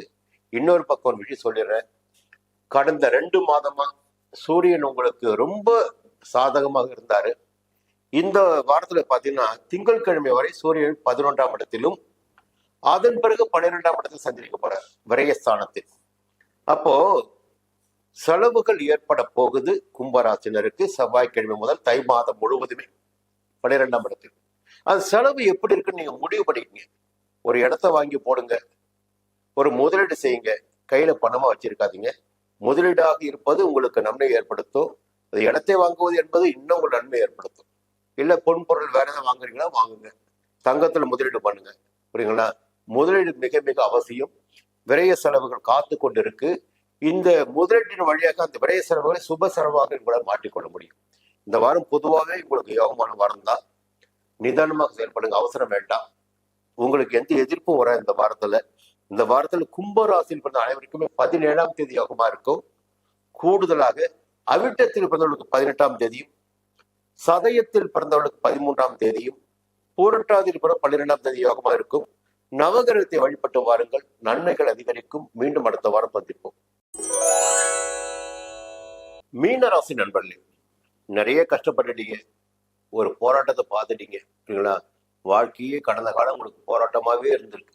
இன்னொரு பக்கம் ஒரு விஷயம் சொல்லிடுறேன். கடந்த 2 மாதமா சூரியன் உங்களுக்கு ரொம்ப சாதகமாக இருந்தாரு. இந்த வாரத்துல பாத்தீங்கன்னா திங்கட்கிழமை வரை சூரியன் 11ஆம் இடத்திலும் அதன் பிறகு 12ஆம் இடத்தில் சஞ்சரிக்க போறார் விரயஸ்தானத்தில். அப்போ செலவுகள் ஏற்பட போகுது கும்பராசினருக்கு செவ்வாய்க்கிழமை முதல் தை மாதம் முழுவதுமே 12ஆம் இடத்தில். அது செலவு எப்படி இருக்குன்னு நீங்க முடிவு பண்ணிக்கங்க. ஒரு இடத்த வாங்கி போடுங்க, ஒரு முதலீடு செய்யுங்க, கையில பணமா வச்சிருக்காதீங்க. முதலீடாக இருப்பது உங்களுக்கு நன்மை ஏற்படுத்தும். அது இடத்தை வாங்குவது என்பது இன்னும் ஒரு நன்மை ஏற்படுத்தும். இல்ல பொன் பொருள் வேற ஏதாவது வாங்குறீங்களா வாங்குங்க, தங்கத்துல முதலீடு பண்ணுங்க. புரியுங்களா? முதலீடு மிக மிக அவசியம். விரய செலவுகள் காத்து கொண்டு இருக்கு. இந்த முதலீட்டின் வழியாக அந்த விரய செலவுகளை சுப செலவாக கூட மாற்றிக்கொள்ள முடியும். இந்த வாரம் பொதுவாகவே உங்களுக்கு யோகமான வாரம் தான். நிதானமாக செயல்படுங்க, அவசரம் வேண்டாம். உங்களுக்கு எந்த எதிர்ப்பும் வர இந்த வாரத்துல. இந்த வாரத்துல கும்பராசியில் பிறந்த அனைவருக்குமே 17ஆம் தேதி யோகமா இருக்கும். கூடுதலாக அவிட்டத்தில் பிறந்தவர்களுக்கு 18ஆம் தேதியும், சதயத்தில் பிறந்தவர்களுக்கு 13ஆம் தேதியும், பூரட்டாதியில் பிறந்த 12ஆம் தேதி யோகமா இருக்கும். நவகிரகத்தை வழிபட்டு வாருங்கள், நன்மைகள் அதிகரிக்கும். மீண்டும் அடுத்த வாரம் சந்திப்போம். மீனராசி நண்பர்களே, நிறைய கஷ்டப்பட்டுட்டீங்க, ஒரு போராட்டத்தை பார்த்துட்டீங்க. சரிங்களா? வாழ்க்கையே கடந்த காலம் உங்களுக்கு போராட்டமாவே இருந்திருக்கு.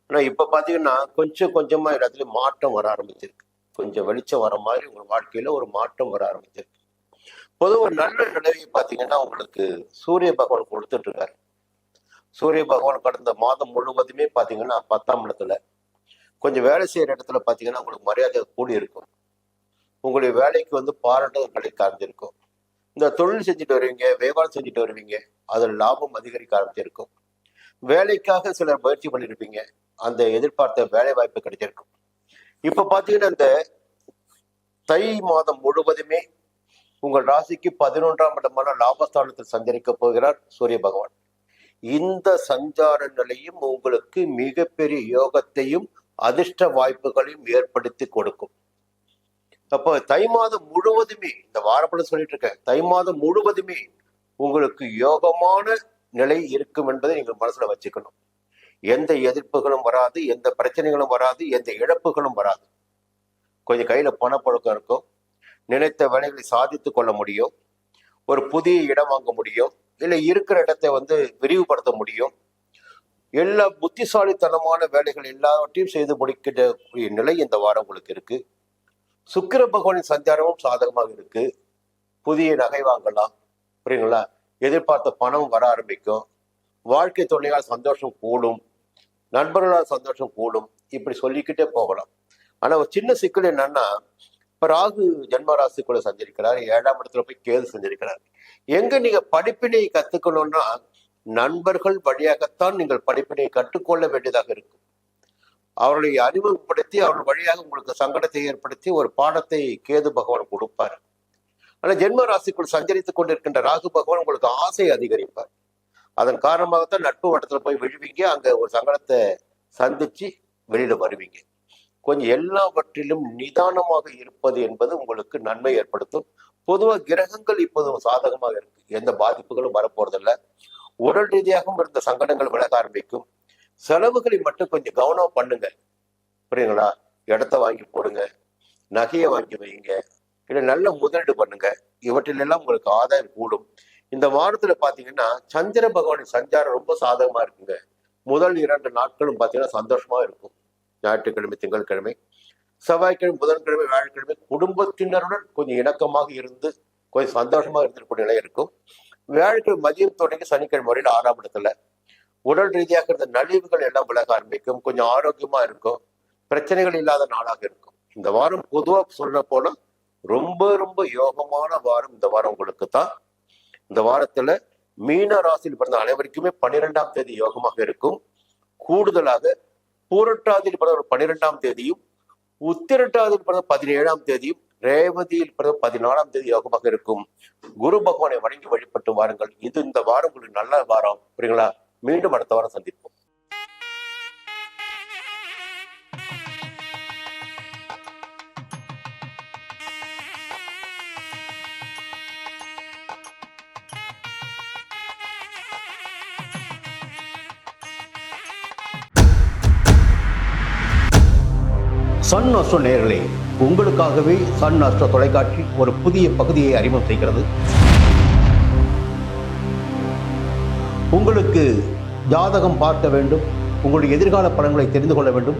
ஆனா இப்ப பாத்தீங்கன்னா கொஞ்சம் கொஞ்சமா எல்லாத்துலயும் மாற்றம் வர ஆரம்பிச்சிருக்கு. கொஞ்சம் வெளிச்சம் வர மாதிரி உங்க வாழ்க்கையில ஒரு மாற்றம் வர ஆரம்பிச்சிருக்கு. பொதுவாக ஒரு நல்ல நிலையை பாத்தீங்கன்னா உங்களுக்கு சூரிய பகவான் கொடுத்துட்டு இருக்காரு. சூரிய பகவான் கடந்த மாதம் முழுவதுமே பாத்தீங்கன்னா 10ஆம் இடத்துல கொஞ்சம் வேலை செய்யற இடத்துல பாத்தீங்கன்னா உங்களுக்கு மரியாதை கூடி இருக்கும். உங்களுடைய வேலைக்கு பாராட்டுதல் கிடைக்க ஆரம்பிச்சிருக்கும். இந்த தொழில் செஞ்சுட்டு வருவீங்க, வியாபாரம் செஞ்சுட்டு வருவீங்க, அதில் லாபம் அதிகரிக்க ஆரம்பிச்சிருக்கும். வேலைக்காக சிலர் முயற்சி பண்ணியிருப்பீங்க, அந்த எதிர்பார்த்த வேலை வாய்ப்பு கிடைச்சிருக்கும். இப்ப பாத்தீங்கன்னா இந்த தை மாதம் முழுவதுமே உங்கள் ராசிக்கு 11ஆம் இடமான லாபஸ்தானத்தில் சஞ்சரிக்க போகிறார் சூரிய பகவான். இந்த சஞ்சார நிலையும் உங்களுக்கு மிகப்பெரிய யோகத்தையும் அதிர்ஷ்ட வாய்ப்புகளையும் ஏற்படுத்தி கொடுக்கும். அப்போ தை மாதம் முழுவதுமே, இந்த வாரப்படம் சொல்லிட்டு இருக்கேன், தை மாதம் முழுவதுமே உங்களுக்கு யோகமான நிலை இருக்கும் என்பதை நீங்கள் மனசுல வச்சுக்கணும். எந்த எதிர்ப்புகளும் வராது, எந்த பிரச்சனைகளும் வராது, எந்த இழப்புகளும் வராது. கொஞ்சம் கையில பணப்பழக்கம் இருக்கும், நினைத்த வேலைகளை சாதித்து கொள்ள முடியும், ஒரு புதிய இடம் வாங்க முடியும், இல்லை இருக்கிற இடத்தை விரிவுபடுத்த முடியும். எல்லா புத்திசாலித்தனமான வேலைகள் எல்லாவற்றையும் செய்து முடிக்கிற நிலை இந்த வாரம் உங்களுக்கு இருக்கு. சுக்கிர பகவானின் சஞ்சாரமும் சாதகமாக இருக்கு. புதிய நகை வாங்கலாம். புரியுங்களா? எதிர்பார்த்த பணம் வர ஆரம்பிக்கும். வாழ்க்கை துணையால் சந்தோஷம் கூடும், நண்பர்களால் சந்தோஷம் கூடும். இப்படி சொல்லிக்கிட்டே போகலாம். ஆனா ஒரு சின்ன சிக்கல் என்னன்னா, இப்ப ராகு ஜென்ம ராசிக்குள்ள சஞ்சரிக்கிறார், 7ஆம் இடத்துல போய் கேது சஞ்சரிக்கிறார். எங்க நீங்க படிப்பினை கத்துக்கணும்னா நண்பர்கள் வழியாகத்தான் நீங்கள் படிப்பினை கற்றுக்கொள்ள வேண்டியதாக இருக்கும். அவர்களை அறிமுகப்படுத்தி அவர்கள் வழியாக உங்களுக்கு சங்கடத்தை ஏற்படுத்தி ஒரு பாடத்தை கேது பகவான் கொடுப்பார். ஆனா ஜென்ம ராசிக்குள் சஞ்சரித்துக் கொண்டிருக்கின்ற ராகு பகவான் உங்களுக்கு ஆசை அதிகரிப்பார். அதன் காரணமாகத்தான் நட்பு வட்டத்துல போய் விழுவீங்க, அங்க ஒரு சங்கடத்தை சந்திச்சு வெளியில வருவீங்க. கொஞ்சம் எல்லாவற்றிலும் நிதானமாக இருப்பது என்பது உங்களுக்கு நன்மை ஏற்படுத்தும். பொதுவாக கிரகங்கள் இப்போது சாதகமாக இருக்கு, எந்த பாதிப்புகளும் வரப்போறதில்ல. உடல் ரீதியாகவும் இருந்த சங்கடங்கள் விலக ஆரம்பிக்கும். செலவுகளை மட்டும் கொஞ்சம் கவனம் பண்ணுங்க, புரியுங்களா? இடத்த வாங்கி போடுங்க, நகையை வாங்கி வைங்க, இல்லை நல்ல முதலீடு பண்ணுங்க. இவற்றிலெல்லாம் உங்களுக்கு ஆதாயம் கூடும். இந்த வாரத்துல பாத்தீங்கன்னா சந்திர பகவானின் சஞ்சாரம் ரொம்ப சாதகமா இருக்குங்க. முதல் 2 நாட்களும் பாத்தீங்கன்னா சந்தோஷமா இருக்கும். ஞாயிற்றுக்கிழமை, திங்கட்கிழமை, செவ்வாய்க்கிழமை, புதன்கிழமை, வியாழக்கிழமை குடும்பத்தினருடன் கொஞ்சம் இணக்கமாக இருந்து கொஞ்சம் சந்தோஷமா இருந்திருக்கூடிய நிலை இருக்கும். வியாழக்கிழமை மதியம் தொடங்கி சனிக்கிழமை வரையில் 6ஆம் இடத்துல உடல் ரீதியாக இருந்த நலிவுகள் எல்லாம் விலக ஆரம்பிக்கும். கொஞ்சம் ஆரோக்கியமா இருக்கும், பிரச்சனைகள் இல்லாத நாளாக இருக்கும். இந்த வாரம் பொதுவா சொல்ல போனா ரொம்ப ரொம்ப யோகமான வாரம் இந்த வாரம் உங்களுக்கு தான். இந்த வாரத்துல மீன ராசியில் பிறந்த அனைவருக்குமே 12ஆம் தேதி யோகமாக இருக்கும். கூடுதலாக பூரட்டாதியில் பிறந்த 12ஆம் தேதியும், உத்திரட்டாதியில் பிறந்த 17ஆம் தேதியும், ரேவதியில் பிறந்த 14ஆம் தேதி யோகமாக இருக்கும். குரு பகவானை வணங்கி வழிபட்டு வாருங்கள். இது இந்த வாரம் உங்களுக்கு நல்ல வாரம், புரியுங்களா? மீண்டும் அடுத்த வாரம் சந்திப்போம். சன் அஸ்ட்ரோ நேயர்களே, உங்களுக்காகவே சன் அஸ்ட்ரோ தொலைக்காட்சி ஒரு புதிய பகுதியை அறிமுகம் செய்கிறது. உங்களுக்கு ஜாதகம் பார்க்க வேண்டும், உங்களுடைய எதிர்கால பலன்களை தெரிந்து கொள்ள வேண்டும்,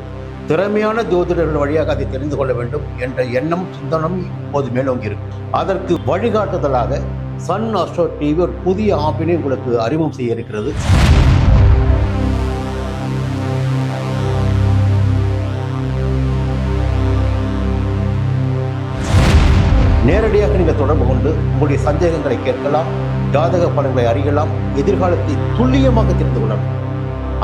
திறமையான ஜோதிடர்கள் வழியாக அதை தெரிந்து கொள்ள வேண்டும் என்ற எண்ணம், சிந்தனம் இப்போது மேலோங்கி இருக்கும். அதற்கு வழிகாட்டுதலாக சன் அஸ்ட்ரோ டிவி ஒரு புதிய ஆப்பினை உங்களுக்கு அறிமுகம் செய்ய இருக்கிறது. நேரடியாக நீங்கள் தொடர்பு கொண்டு உங்களுடைய சந்தேகங்களை கேட்கலாம், ஜாதக பலன்களை அறியலாம், எதிர்காலத்தை துல்லியமாக தெரிந்து கொள்ளலாம்.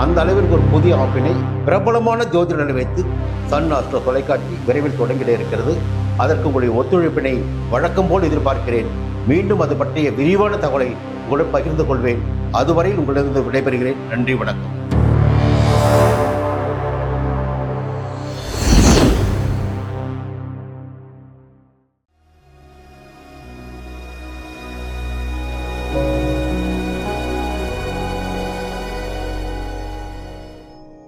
அந்த அளவிற்கு ஒரு புதிய ஆப்பினை பிரபலமான ஜோதிடர்களை வைத்து சன் அஸ்ட்ரோ தொலைக்காட்சி விரைவில் தொடங்கிட இருக்கிறது. அதற்கு உங்களுடைய ஒத்துழைப்பினை வழக்கம் போல் எதிர்பார்க்கிறேன். மீண்டும் அது பற்றிய விரிவான தகவலை உங்களுடன் பகிர்ந்து கொள்வேன். அதுவரை உங்களிடம் விடைபெறுகிறேன். நன்றி, வணக்கம்.